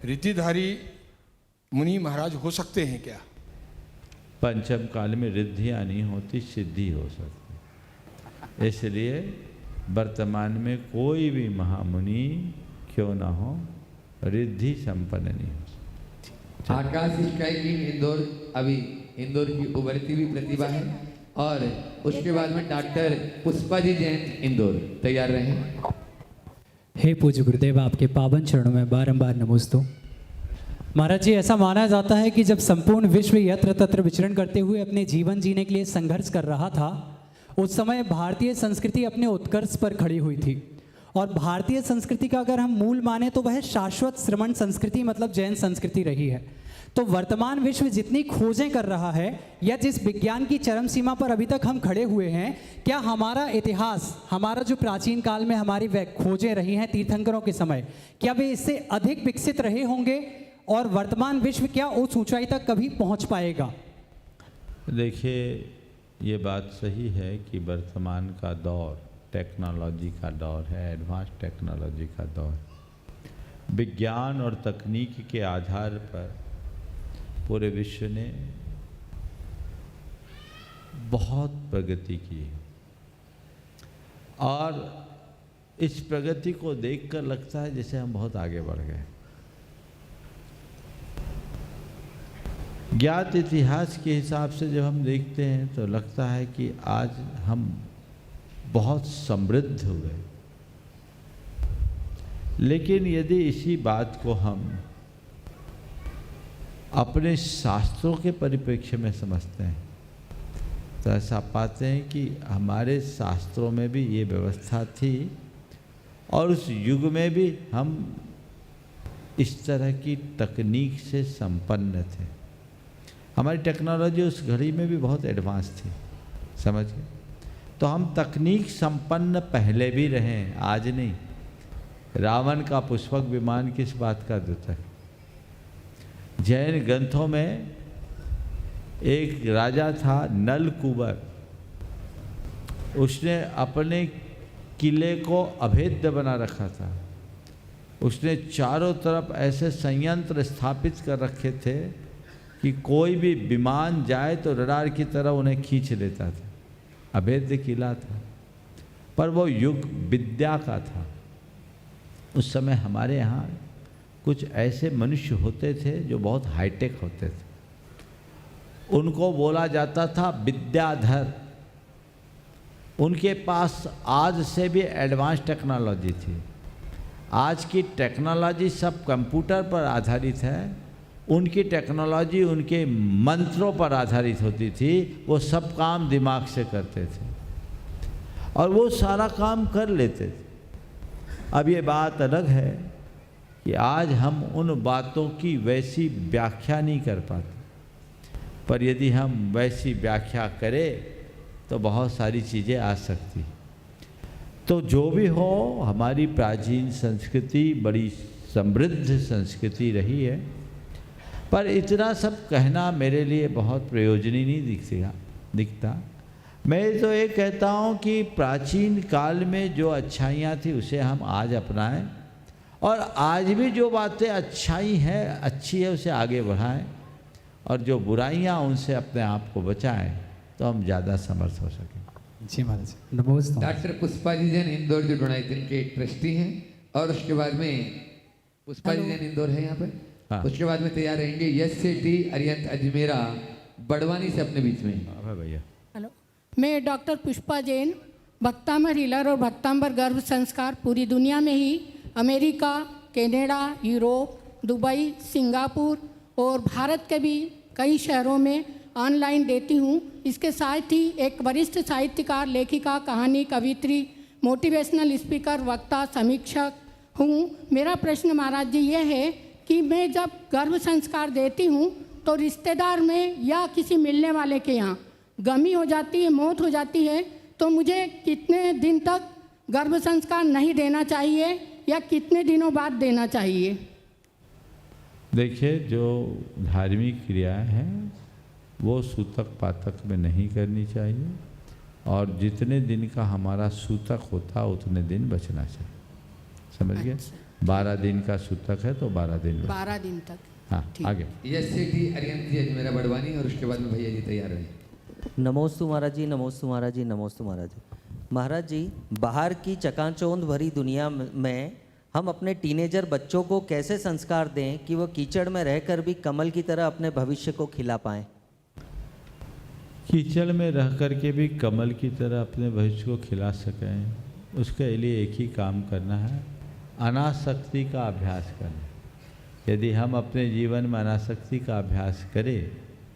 रिद्धिधारी मुनि महाराज हो सकते हैं क्या? पंचम काल में रिद्धियाँ नहीं होती, सिद्धि हो सकती। इसलिए वर्तमान में कोई भी महामुनि क्यों ना हो, रिद्धि संपन्न नहीं हो सकती। आकाश स्काई की इंदौर, अभी इंदौर की उभरती हुई प्रतिभा है। और उसके बाद में डॉक्टर पुष्पा जी जैन इंदौर, तैयार रहें। हे पूज्य गुरुदेव, आपके पावन चरणों में बारंबार नमोस्तु। महाराज जी, ऐसा माना जाता है कि जब संपूर्ण विश्व यत्र तत्र विचरण करते हुए अपने जीवन जीने के लिए संघर्ष कर रहा था, उस समय भारतीय संस्कृति अपने उत्कर्ष पर खड़ी हुई थी। और भारतीय संस्कृति का अगर हम मूल माने तो वह शाश्वत श्रमण संस्कृति मतलब जैन संस्कृति रही है। तो वर्तमान विश्व जितनी खोजें कर रहा है या जिस विज्ञान की चरम सीमा पर अभी तक हम खड़े हुए हैं, क्या हमारा इतिहास, हमारा जो प्राचीन काल में हमारी खोजें रही हैं तीर्थंकरों के समय, क्या वे इससे अधिक विकसित रहे होंगे? और वर्तमान विश्व क्या उस ऊंचाई तक कभी पहुंच पाएगा? देखिए, ये बात सही है कि वर्तमान का दौर टेक्नोलॉजी का दौर है, एडवांस टेक्नोलॉजी का दौर। विज्ञान और तकनीक के आधार पर पूरे विश्व ने बहुत प्रगति की है और इस प्रगति को देखकर लगता है जैसे हम बहुत आगे बढ़ गए। ज्ञात इतिहास के हिसाब से जब हम देखते हैं तो लगता है कि आज हम बहुत समृद्ध हो गए। लेकिन यदि इसी बात को हम अपने शास्त्रों के परिप्रेक्ष्य में समझते हैं तो ऐसा पाते हैं कि हमारे शास्त्रों में भी ये व्यवस्था थी और उस युग में भी हम इस तरह की तकनीक से संपन्न थे। हमारी टेक्नोलॉजी उस घड़ी में भी बहुत एडवांस थी, समझ गए? तो हम तकनीक संपन्न पहले भी रहे हैं, आज नहीं। रावण का पुष्पक विमान किस बात का द्योतक? जैन ग्रंथों में एक राजा था नल कुबर, उसने अपने किले को अभेद्य बना रखा था। उसने चारों तरफ ऐसे संयंत्र स्थापित कर रखे थे कि कोई भी विमान जाए तो रडार की तरह उन्हें खींच लेता था। अभेद्य किला था, पर वो युग विद्या का था। उस समय हमारे यहाँ कुछ ऐसे मनुष्य होते थे जो बहुत हाईटेक होते थे। उनको बोला जाता था विद्याधर। उनके पास आज से भी एडवांस टेक्नोलॉजी थी। आज की टेक्नोलॉजी सब कंप्यूटर पर आधारित है, उनकी टेक्नोलॉजी उनके मंत्रों पर आधारित होती थी। वो सब काम दिमाग से करते थे और वो सारा काम कर लेते थे। अब ये बात अलग है कि आज हम उन बातों की वैसी व्याख्या नहीं कर पाते, पर यदि हम वैसी व्याख्या करें तो बहुत सारी चीज़ें आ सकती। तो जो भी हो, हमारी प्राचीन संस्कृति बड़ी समृद्ध संस्कृति रही है, पर इतना सब कहना मेरे लिए बहुत प्रयोजनी नहीं दिखता। मैं तो ये कहता हूँ कि प्राचीन काल में जो अच्छाइयाँ थी उसे हम आज अपनाएं और आज भी जो बातें अच्छी है उसे आगे बढ़ाएं और जो बुराइयाँ उनसे अपने आप को बचाएं, तो हम ज़्यादा समर्थ हो सकें। जी महाराज, नमस्ते। डॉक्टर पुष्पा जी जैन इंदौर जो डोनाइटिन के ट्रस्टी हैं, और उसके बाद में पुष्पा जी जैन इंदौर है यहाँ पर। हाँ। उसके बाद में तैयार रहेंगे यश सेठी अरियंत अजमेरा बड़वानी से अपने बीच में। भैया हेलो, मैं डॉक्टर पुष्पा जैन, भक्तांबर हीलर और भक्तांबर गर्भ संस्कार पूरी दुनिया में ही America, Canada, Europe, Dubai, Singapore और भारत के भी कई शहरों में ऑनलाइन देती हूँ। इसके साथ ही एक वरिष्ठ साहित्यकार, लेखिका, कहानी, कवित्री, मोटिवेशनल स्पीकर, वक्ता, समीक्षक हूँ। मेरा प्रश्न महाराज जी ये है कि मैं जब गर्भ संस्कार देती हूँ तो रिश्तेदार में या किसी मिलने वाले के यहाँ गमी हो जाती है, मौत हो जाती है, तो मुझे कितने दिन तक गर्भ संस्कार नहीं देना चाहिए या कितने दिनों बाद देना चाहिए? देखिए, जो धार्मिक क्रियाएं हैं वो सूतक पातक में नहीं करनी चाहिए, और जितने दिन का हमारा सूतक होता उतने दिन बचना चाहिए। समझ गए? 12 दिन का सूतक है तो 12 दिन 12 दिन तक। हाँ, आगे। यशसेठी अरियंत जी मेरा बड़वानी, और उसके बाद में भैया जी तैयार रहे। नमोस्तु महाराज जी, नमोस्तु महाराज जी, नमोस्तु महाराज जी। महाराज जी, बाहर की चकाचौंध भरी दुनिया में हम अपने टीनेजर बच्चों को कैसे संस्कार दें कि वो कीचड़ में रहकर भी कमल की तरह अपने भविष्य को खिला पाएं? कीचड़ में रह कर के भी कमल की तरह अपने भविष्य को खिला सकें, उसके लिए एक ही काम करना है, अनासक्ति का अभ्यास करना। यदि हम अपने जीवन में अनासक्ति का अभ्यास करें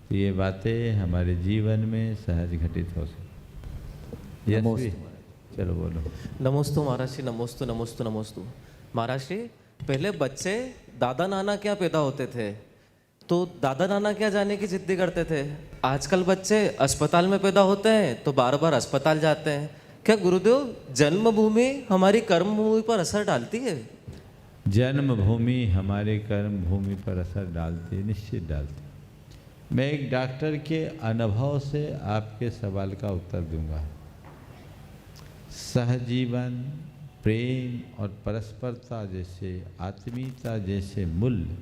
तो ये बातें हमारे जीवन में सहज घटित हो सकती। चलो बोलो। नमोस्तु महाराज जी, नमोस्तु नमोस्तु नमोस्तु। महाराज जी, पहले बच्चे दादा नाना क्या पैदा होते थे तो दादा नाना क्या जाने की जिद्दी करते थे। आजकल बच्चे अस्पताल में पैदा होते हैं तो बार बार अस्पताल जाते हैं। क्या गुरुदेव जन्मभूमि हमारी कर्मभूमि पर असर डालती है? जन्मभूमि हमारे कर्म भूमि पर असर डालती है, निश्चित डालती है। मैं एक डॉक्टर के अनुभव से आपके सवाल का उत्तर दूंगा। सहजीवन, प्रेम और परस्परता जैसे, आत्मीयता जैसे मूल्य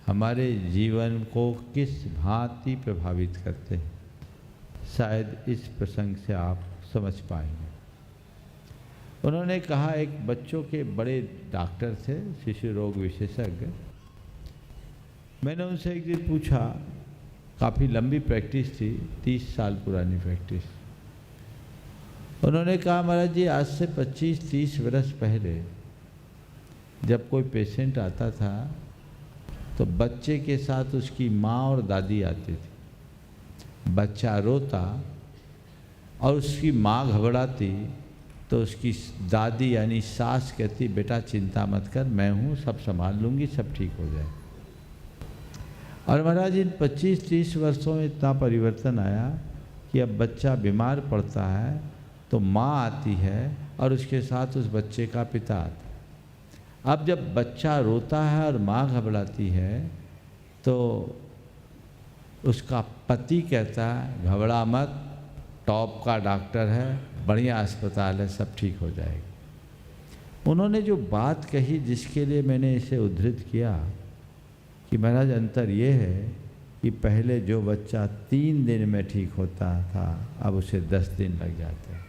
हमारे जीवन को किस भांति प्रभावित करते हैं, शायद इस प्रसंग से आप समझ पाएंगे। उन्होंने कहा, एक बच्चों के बड़े डॉक्टर थे, शिशु रोग विशेषज्ञ। मैंने उनसे एक दिन पूछा, काफ़ी लंबी प्रैक्टिस थी, 30 साल पुरानी प्रैक्टिस। उन्होंने कहा, महाराज जी, आज से 25-30 वर्ष पहले जब कोई पेशेंट आता था तो बच्चे के साथ उसकी माँ और दादी आती थी। बच्चा रोता और उसकी माँ घबराती तो उसकी दादी यानी सास कहती, बेटा चिंता मत कर, मैं हूँ, सब संभाल लूँगी, सब ठीक हो जाए। और महाराज, इन 25-30 वर्षों में इतना परिवर्तन आया कि अब बच्चा बीमार पड़ता है तो माँ आती है और उसके साथ उस बच्चे का पिता आता है। अब जब बच्चा रोता है और माँ घबराती है तो उसका पति कहता है, घबरा मत, टॉप का डॉक्टर है, बढ़िया अस्पताल है, सब ठीक हो जाएगा। उन्होंने जो बात कही जिसके लिए मैंने इसे उद्धृत किया कि महाराज, अंतर ये है कि पहले जो बच्चा 3 दिन में ठीक होता था अब उसे 10 दिन लग जाते हैं।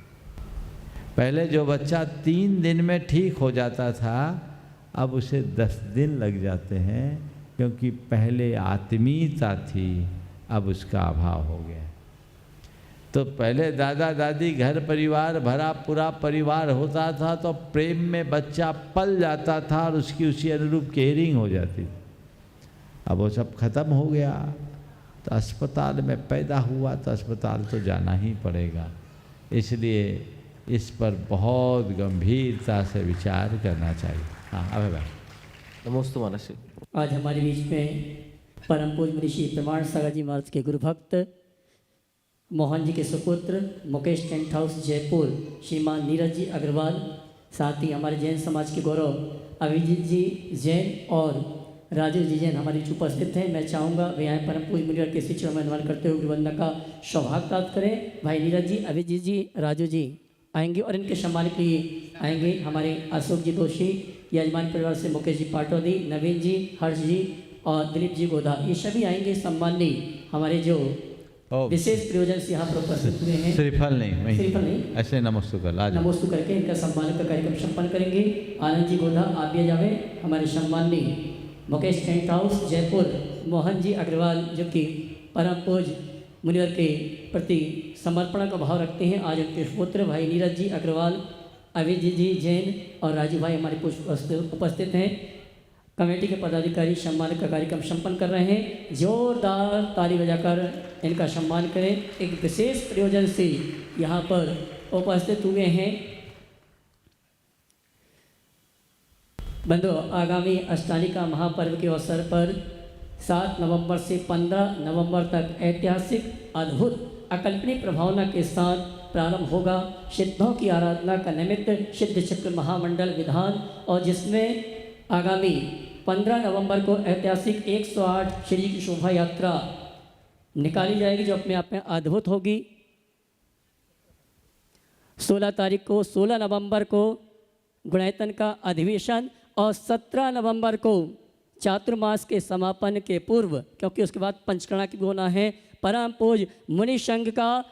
पहले जो बच्चा 3 दिन में ठीक हो जाता था अब उसे 10 दिन लग जाते हैं, क्योंकि पहले आत्मीयता थी, अब उसका अभाव हो गया। तो पहले दादा दादी, घर परिवार भरा पूरा परिवार होता था तो प्रेम में बच्चा पल जाता था और उसकी उसी अनुरूप केयरिंग हो जाती थी। अब वो सब खत्म हो गया तो अस्पताल में पैदा हुआ तो अस्पताल तो जाना ही पड़ेगा। इसलिए इस पर बहुत गंभीरता से विचार करना चाहिए। हाँ, अब भाई। नमोस्तु महाराज जी। आज हमारे बीच में परम पूज्य ऋषि प्रमाण सागर जी महाराज के गुरु भक्त, मोहन जी के सुपुत्र, मुकेश टेंट हाउस जयपुर, श्रीमान नीरज जी अग्रवाल, साथ ही हमारे जैन समाज के गौरव अभिजीत जी जैन और राजू जी जैन हमारे बीच उपस्थित हैं। मैं चाहूँगा वे यहाँ परम पूज्य मुनिवर के शिष्य में अनुमान करते हुए गुरुवंदना का सौभाग्य प्राप्त करें। भाई नीरज जी, अभिजीत जी, राजू जी आएंगे और इनके सम्मान के लिए आएंगे हमारे अशोक जी दोषी, यजमान परिवार से मुकेश जी पाटौदी, नवीन जी, हर्ष जी और दिलीप जी गोदा, ये सभी आएंगे सम्मानी हमारे जो विशेष प्रयोजन से यहाँ पर उपस्थित हुए हैं। श्रीफल नहीं, श्रीफल नहीं, ऐसे नमोस्तु करके इनका सम्मान का कार्यक्रम संपन्न करेंगे। आनंद जी गोदा आप भी जावे। हमारे सम्मानी मुकेश टेंट हाउस जयपुर, मोहन जी अग्रवाल जो कि परम पूज्य मुनिवर के प्रति समर्पण का भाव रखते हैं। आज उनके पुत्र भाई नीरज जी अग्रवाल, अभिजीत जी जैन और राजू भाई हमारे उपस्थित हैं। कमेटी के पदाधिकारी सम्मान का कार्यक्रम संपन्न कर रहे हैं। जोरदार ताली बजाकर इनका सम्मान करें। एक विशेष प्रयोजन से यहाँ पर उपस्थित हुए हैं। बंधु, आगामी अष्टालिका महापर्व के अवसर पर 7 नवंबर से 15 नवंबर तक ऐतिहासिक, अद्भुत, अकल्पनीय प्रभावना के साथ प्रारंभ होगा सिद्धों की आराधना का निमित्त सिद्ध चक्र महामंडल विधान, और जिसमें आगामी 15 नवंबर को ऐतिहासिक 108 श्री की शोभा यात्रा निकाली जाएगी, जो अपने आप में अद्भुत होगी। 16 नवंबर को गुणायतन का अधिवेशन और 17 नवंबर को चातुर्मास के समापन के पूर्व, क्योंकि उसके बाद पंचकर्णा की होना है, परम पूज मुनि संघ का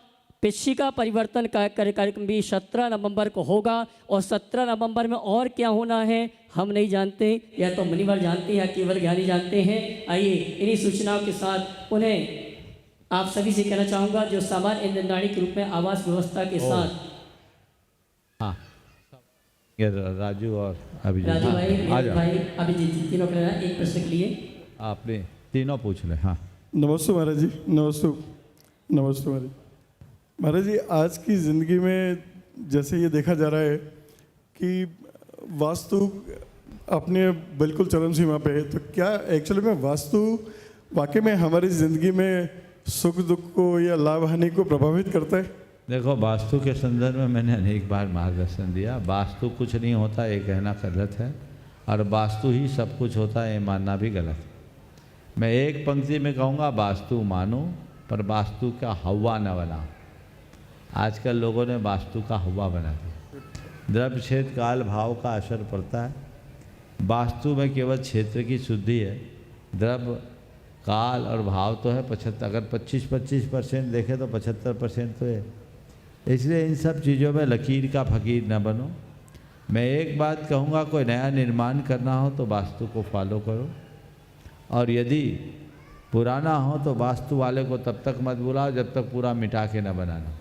पिछिका परिवर्तन का कार्यक्रम भी 17 नवंबर को होगा। और 17 नवंबर में और क्या होना है हम नहीं जानते, या तो मुनिवर जानते हैं या केवल ज्ञानी जानते हैं। आइए इन्हीं सूचनाओं के साथ उन्हें आप सभी से कहना चाहूँगा, जो सामान्य ईंधनदारी के रूप में आवास व्यवस्था के साथ, हाँ राजू और अभिजीत, राजू भाई अभिजीत तीनों के एक प्रश्न के लिए आपने तीनों पूछ ले। हाँ, नमस्ते महाराज जी। नमस्ते महाराज जी। महाराज जी, आज की ज़िंदगी में जैसे ये देखा जा रहा है कि वास्तु अपने बिल्कुल चरम सीमा पे है, तो क्या एक्चुअली में वास्तु वाकई में हमारी ज़िंदगी में सुख दुख को या लाभ हानि को प्रभावित करता है? देखो, वास्तु के संदर्भ में मैंने अनेक बार मार्गदर्शन दिया। वास्तु कुछ नहीं होता ये कहना गलत है, और वास्तु ही सब कुछ होता है ये मानना भी गलत है। मैं एक पंक्ति में कहूँगा, वास्तु मानो पर वास्तु का हवा न बनाओ। आजकल लोगों ने वास्तु का हवा बना दिया। द्रव्य क्षेत्र काल भाव का असर पड़ता है। वास्तु में केवल क्षेत्र की शुद्धि है, द्रव्य काल और भाव तो है 75, अगर 25% देखें तो 75% तो है। इसलिए इन सब चीज़ों में लकीर का फकीर न बनो। मैं एक बात कहूँगा, कोई नया निर्माण करना हो तो वास्तु को फॉलो करो, और यदि पुराना हो तो वास्तु वाले को तब तक मत बुलाओ जब तक पूरा मिटा के न बनाना।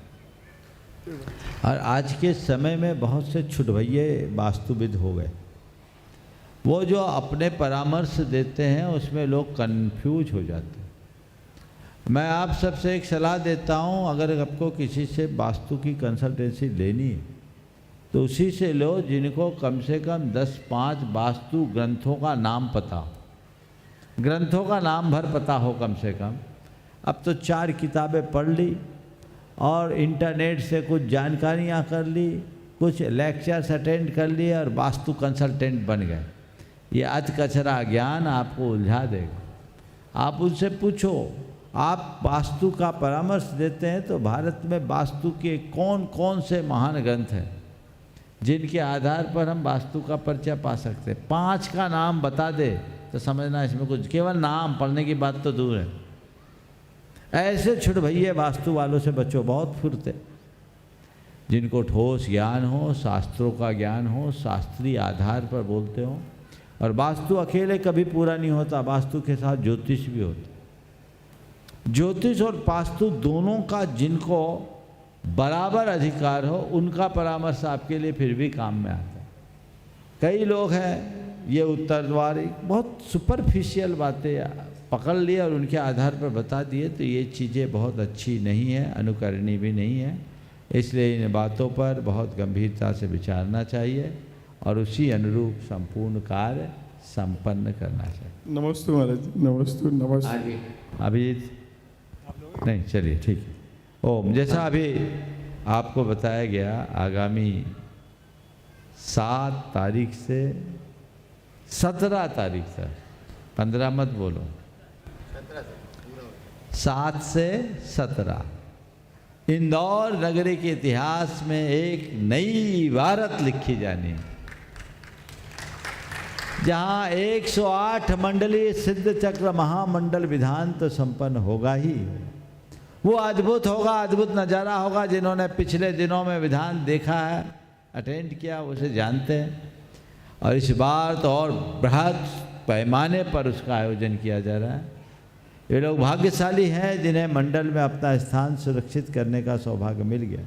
और आज के समय में बहुत से छुटभैये वास्तुविद हो गए। वो जो अपने परामर्श देते हैं उसमें लोग कंफ्यूज हो जाते हैं। मैं आप सबसे एक सलाह देता हूँ, अगर आपको किसी से वास्तु की कंसल्टेंसी लेनी है तो उसी से लो जिनको कम से कम 10-5 वास्तु ग्रंथों का नाम पता हो। ग्रंथों का नाम भर पता हो कम से कम। अब तो 4 किताबें पढ़ ली और इंटरनेट से कुछ जानकारियाँ कर ली, कुछ लेक्चर्स अटेंड कर लिए और वास्तु कंसल्टेंट बन गए। ये अधकचरा ज्ञान आपको उलझा देगा। आप उनसे पूछो, आप वास्तु का परामर्श देते हैं तो भारत में वास्तु के कौन कौन से महान ग्रंथ हैं जिनके आधार पर हम वास्तु का परिचय पा सकते हैं। 5 का नाम बता दे तो समझना इसमें कुछ, केवल नाम पढ़ने की बात तो दूर है। ऐसे छुट भैया वास्तु वालों से बच्चों बहुत फुर्ते, जिनको ठोस ज्ञान हो, शास्त्रों का ज्ञान हो, शास्त्रीय आधार पर बोलते हो। और वास्तु अकेले कभी पूरा नहीं होता, वास्तु के साथ ज्योतिष भी होता। ज्योतिष और वास्तु दोनों का जिनको बराबर अधिकार हो उनका परामर्श आपके लिए फिर भी काम में आता है। कई लोग हैं ये उत्तरद्वारी बहुत सुपरफिशियल बातें पकड़ लिए और उनके आधार पर बता दिए, तो ये चीज़ें बहुत अच्छी नहीं है, अनुकरणीय भी नहीं है। इसलिए इन बातों पर बहुत गंभीरता से विचारना चाहिए और उसी अनुरूप संपूर्ण कार्य संपन्न करना चाहिए। नमस्ते महाराज। नमस्ते। नमस्ते। अभिजीत नहीं, चलिए ठीक है। ओम, जैसा अभी आपको बताया गया, आगामी 7 तारीख से 17 तारीख तक, 15 मत बोलो, 7 से 17 इंदौर नगरी के इतिहास में एक नई इबारत लिखी जानी है, जहाँ 108 मंडलीय सिद्ध चक्र महामंडल विधान तो संपन्न होगा ही। वो अद्भुत होगा, अद्भुत नज़ारा होगा। जिन्होंने पिछले दिनों में विधान देखा है, अटेंड किया, उसे जानते हैं। और इस बार तो और बृहद पैमाने पर उसका आयोजन किया जा रहा है। ये लोग भाग्यशाली हैं जिन्हें मंडल में अपना स्थान सुरक्षित करने का सौभाग्य मिल गया।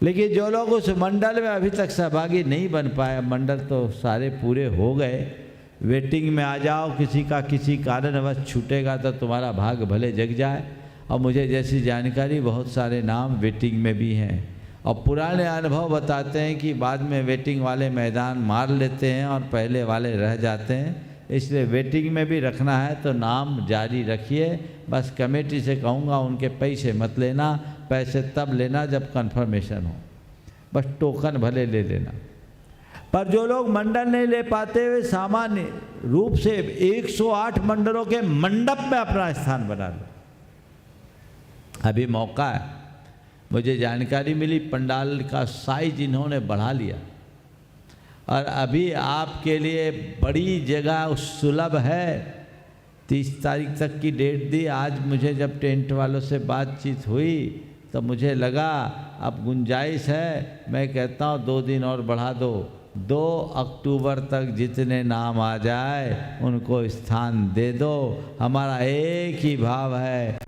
लेकिन जो लोग उस मंडल में अभी तक सहभागी नहीं बन पाए, मंडल तो सारे पूरे हो गए, वेटिंग में आ जाओ। किसी का किसी कारणवश छूटेगा तो तुम्हारा भाग्य भले जग जाए। और मुझे जैसी जानकारी बहुत सारे नाम वेटिंग में भी हैं। और पुराने अनुभव बताते हैं कि बाद में वेटिंग वाले मैदान मार लेते हैं और पहले वाले रह जाते हैं, इसलिए वेटिंग में भी रखना है तो नाम जारी रखिए। बस कमेटी से कहूँगा उनके पैसे मत लेना, पैसे तब लेना जब कन्फर्मेशन हो, बस टोकन भले ले लेना। पर जो लोग मंडल नहीं ले पाते वे सामान्य रूप से 108 मंडलों के मंडप में अपना स्थान बना लो। अभी मौका है, मुझे जानकारी मिली पंडाल का साइज इन्होंने बढ़ा लिया और अभी आपके लिए बड़ी जगह सुलभ है। 30 तारीख तक की डेट दी। आज मुझे जब टेंट वालों से बातचीत हुई तो मुझे लगा अब गुंजाइश है, मैं कहता हूँ 2 दिन और बढ़ा दो। 2 अक्टूबर तक जितने नाम आ जाए उनको स्थान दे दो। हमारा एक ही भाव है,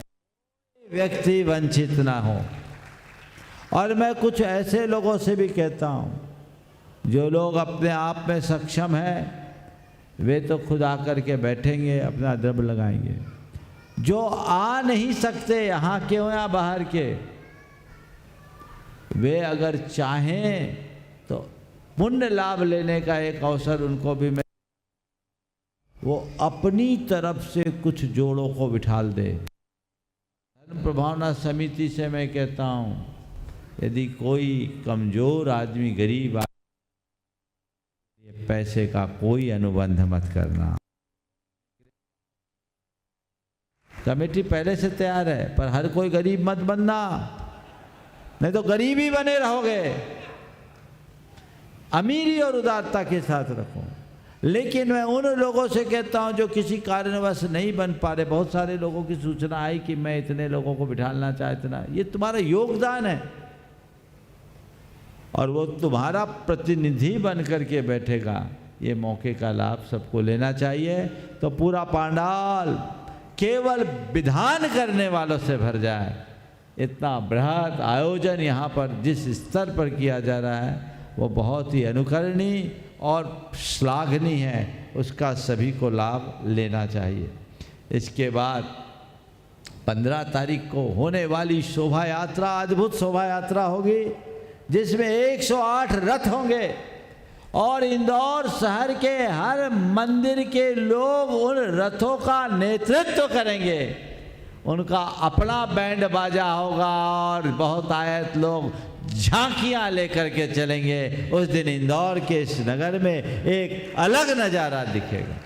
व्यक्ति वंचित ना हो। और मैं कुछ ऐसे लोगों से भी कहता हूँ जो लोग अपने आप में सक्षम हैं वे तो खुद आकर के बैठेंगे, अपना द्रव्य लगाएंगे। जो आ नहीं सकते यहाँ के हो या बाहर के, वे अगर चाहें तो पुण्य लाभ लेने का एक अवसर उनको भी मैं, वो अपनी तरफ से कुछ जोड़ों को बिठाल दे। धर्म प्रभावना समिति से मैं कहता हूँ यदि कोई कमजोर आदमी गरीब आदमी, पैसे का कोई अनुबंध मत करना। कमेटी पहले से तैयार है, पर हर कोई गरीब मत बनना, नहीं तो गरीब ही बने रहोगे। अमीरी और उदारता के साथ रखो। लेकिन मैं उन लोगों से कहता हूं जो किसी कारणवश नहीं बन पा रहे, बहुत सारे लोगों की सूचना आई कि मैं इतने लोगों को बिठाना चाहता ना, ये तुम्हारा योगदान है और वो तुम्हारा प्रतिनिधि बन करके बैठेगा। ये मौके का लाभ सबको लेना चाहिए। तो पूरा पंडाल केवल विधान करने वालों से भर जाए। इतना बृहद आयोजन यहाँ पर जिस स्तर पर किया जा रहा है वो बहुत ही अनुकरणीय और श्लाघनीय है, उसका सभी को लाभ लेना चाहिए। इसके बाद 15 तारीख को होने वाली शोभा यात्रा अद्भुत शोभा यात्रा होगी जिसमें 108 रथ होंगे और इंदौर शहर के हर मंदिर के लोग उन रथों का नेतृत्व करेंगे। उनका अपना बैंड बाजा होगा और बहुत आयत लोग झांकियां लेकर के चलेंगे। उस दिन इंदौर के इस नगर में एक अलग नज़ारा दिखेगा।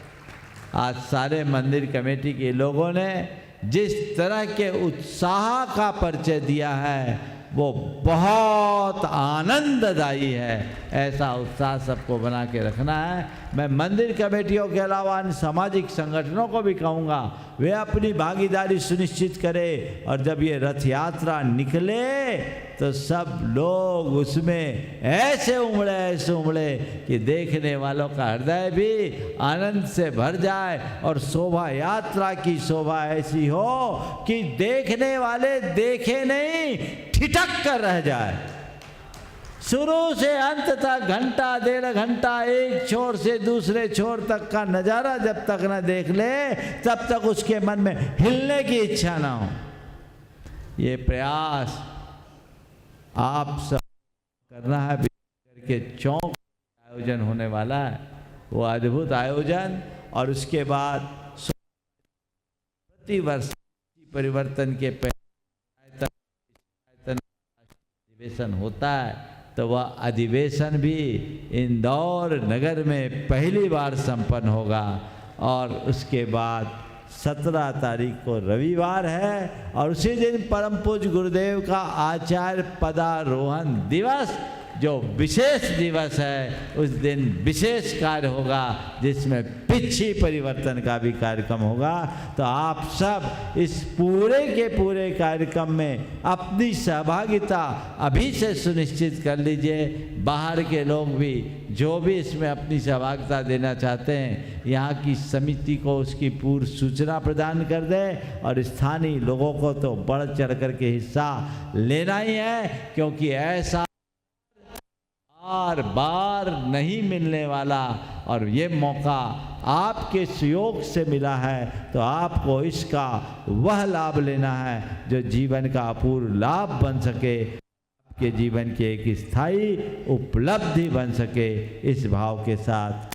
आज सारे मंदिर कमेटी के लोगों ने जिस तरह के उत्साह का परिचय दिया है वो बहुत आनंददायी है। ऐसा उत्साह सबको बना के रखना है। मैं मंदिर कमेटियों के अलावा अन्य सामाजिक संगठनों को भी कहूँगा वे अपनी भागीदारी सुनिश्चित करें और जब ये रथ यात्रा निकले तो सब लोग उसमें ऐसे उमड़े कि देखने वालों का हृदय भी आनंद से भर जाए और शोभा यात्रा की शोभा ऐसी हो कि देखने वाले देखे नहीं ठिठक कर रह जाए। शुरू से अंत तक घंटा 1.5 घंटा एक छोर से दूसरे छोर तक का नज़ारा जब तक न देख ले तब तक उसके मन में हिलने की इच्छा ना हो। ये प्रयास आप सब करना है। करके चौक आयोजन होने वाला है, वो अद्भुत आयोजन। और उसके बाद प्रतिवर्ष परिवर्तन के अधिवेशन होता है तो वह अधिवेशन भी इंदौर नगर में पहली बार संपन्न होगा। और उसके बाद 17 तारीख को रविवार है और उसी दिन परम पूज्य गुरुदेव का आचार्य पदारोहण दिवस जो विशेष दिवस है, उस दिन विशेष कार्य होगा जिसमें पिछी परिवर्तन का भी कार्यक्रम होगा। तो आप सब इस पूरे के पूरे कार्यक्रम में अपनी सहभागिता अभी से सुनिश्चित कर लीजिए। बाहर के लोग भी जो भी इसमें अपनी सहभागिता देना चाहते हैं यहाँ की समिति को उसकी पूर्व सूचना प्रदान कर दें और स्थानीय लोगों को तो बढ़ चढ़ कर के हिस्सा लेना ही है, क्योंकि ऐसा बार बार नहीं मिलने वाला और ये मौका आपके सहयोग से मिला है, तो आपको इसका वह लाभ लेना है जो जीवन का अपूर्व लाभ बन सके, आपके जीवन की एक स्थायी उपलब्धि बन सके। इस भाव के साथ हो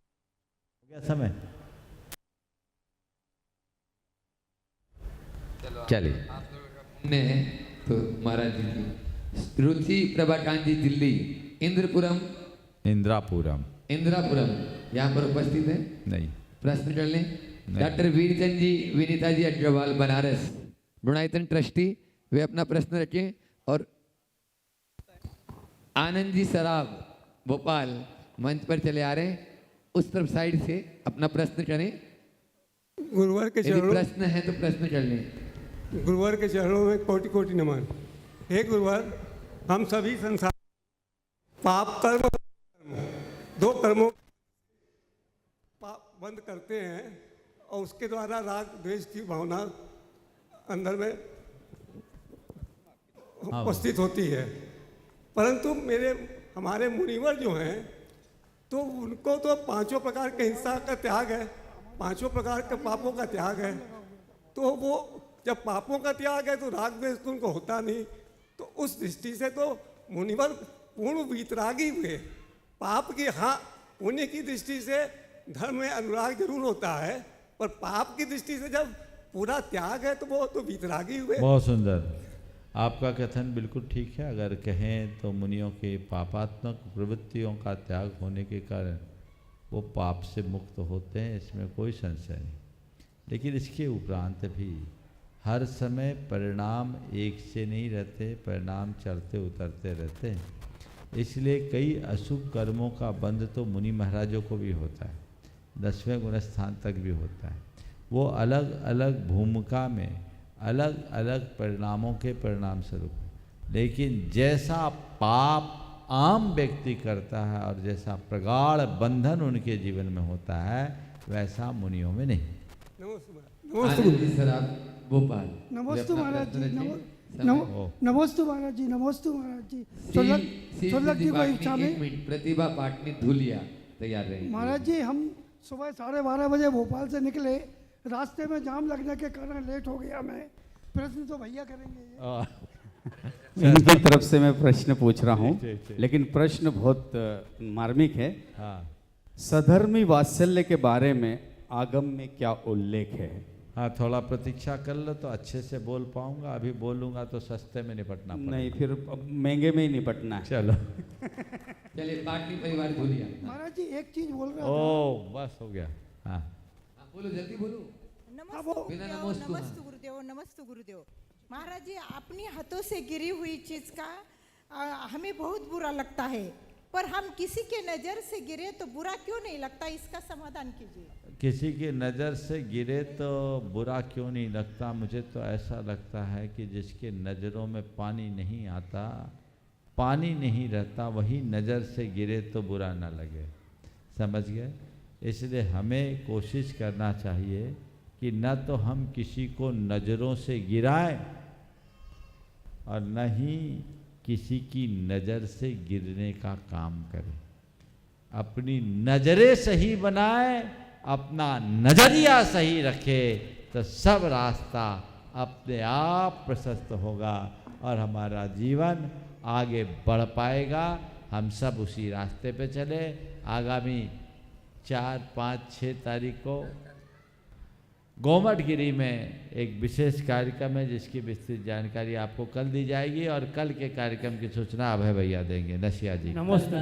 गया समय। चलिए ने तो महाराज जी की रुचि प्रभाकांत जी दिल्ली इंद्रपुरम इंद्रापुरम यहाँ पर उपस्थित है। नहीं प्रश्न कर लें। डॉक्टर वीरचंद जी विनीता जी अग्रवाल बनारस गुणायतन ट्रस्टी, वे अपना प्रश्न रखें। और आनंद जी सराब भोपाल मंच पर चले आ रहे हैं, उस तरफ साइड से अपना प्रश्न करें। गुरुवार के यदि प्रश्न है तो प्रश्न कर लें। गुरुवार के चरणों में कोटि कोटि नमन। हे गुरुवार, हम सभी संसार पाप कर्म दो कर्मों बंद करते हैं और उसके द्वारा राग द्वेष की भावना अंदर में उपस्थित होती है। परंतु हमारे मुनिवर जो हैं तो उनको तो पांचों प्रकार के हिंसा का त्याग है, पांचों प्रकार के पापों का त्याग है। तो वो जब पापों का त्याग है तो राग द्वेष तो उनको होता नहीं। तो उस दृष्टि से तो मुनिवर पूर्ण वीतरागी हुए। पाप की हाँ पुण्य की दृष्टि से धर्म में अनुराग जरूर होता है, पर पाप की दृष्टि से जब पूरा त्याग है तो वो तो वीतरागी हुए। बहुत सुंदर, आपका कथन बिल्कुल ठीक है। अगर कहें तो मुनियों के पापात्मक प्रवृत्तियों का त्याग होने के कारण वो पाप से मुक्त होते हैं, इसमें कोई संशय नहीं। लेकिन इसके उपरांत भी हर समय परिणाम एक से नहीं रहते, परिणाम चढ़ते उतरते रहते हैं। इसलिए कई अशुभ कर्मों का बंध तो मुनि महाराजों को भी होता है, 10वें गुण स्थान तक भी होता है। वो अलग अलग भूमिका में अलग अलग परिणामों के परिणाम स्वरूप। लेकिन जैसा पाप आम व्यक्ति करता है और जैसा प्रगाढ़ बंधन उनके जीवन में होता है, वैसा मुनियों में नहीं। भोपाल नमस्ते महाराज जी, नमस्ते महाराज जी, नमस्ते महाराज जी। सोलह की परीक्षा में प्रतिभा पाटनी धुलिया तैयार रही। महाराज जी, हम सुबह 12:30 बजे भोपाल से निकले, रास्ते में जाम लगने के कारण लेट हो गया। मैं प्रश्न तो भैया करेंगे। इनकी तरफ से मैं प्रश्न पूछ रहा हूँ, लेकिन प्रश्न बहुत मार्मिक है। सधर्मी वात्सल्य के बारे में आगम में क्या उल्लेख है? हाँ, थोड़ा प्रतीक्षा कर लो तो अच्छे से बोल पाऊंगा। अभी बोलूंगा तो सस्ते में निपटना पड़ेगा। नहीं, फिर महंगे में ही निपटना है। चलो चलिए, पाटनी परिवार धुलिया। महाराज जी, एक चीज बोल रहा था। बस हो गया। हाँ बोलो, जल्दी बोलो। नमस्ते गुरुदेव, नमस्ते गुरुदेव। महाराज जी, अपनी हाथों से गिरी हुई चीज का हमें बहुत बुरा लगता है, पर हम किसी के नज़र से गिरे तो बुरा क्यों नहीं लगता, इसका समाधान कीजिए। किसी की नज़र से गिरे तो बुरा क्यों नहीं लगता? मुझे तो ऐसा लगता है कि जिसके नज़रों में पानी नहीं आता, पानी नहीं रहता, वही नज़र से गिरे तो बुरा ना लगे। समझ गए? इसलिए हमें कोशिश करना चाहिए कि न तो हम किसी को नज़रों से गिराएं और न ही किसी की नज़र से गिरने का काम करें। अपनी नज़रें सही बनाए, अपना नज़रिया सही रखे, तो सब रास्ता अपने आप प्रशस्त होगा और हमारा जीवन आगे बढ़ पाएगा। हम सब उसी रास्ते पे चले। आगामी 4, 5, 6 तारीख को गोमटगिरी में एक विशेष कार्यक्रम है, जिसकी विस्तृत जानकारी आपको कल दी जाएगी और कल के कार्यक्रम की सूचना अभय भैया देंगे। नशिया जी। नमस्ते।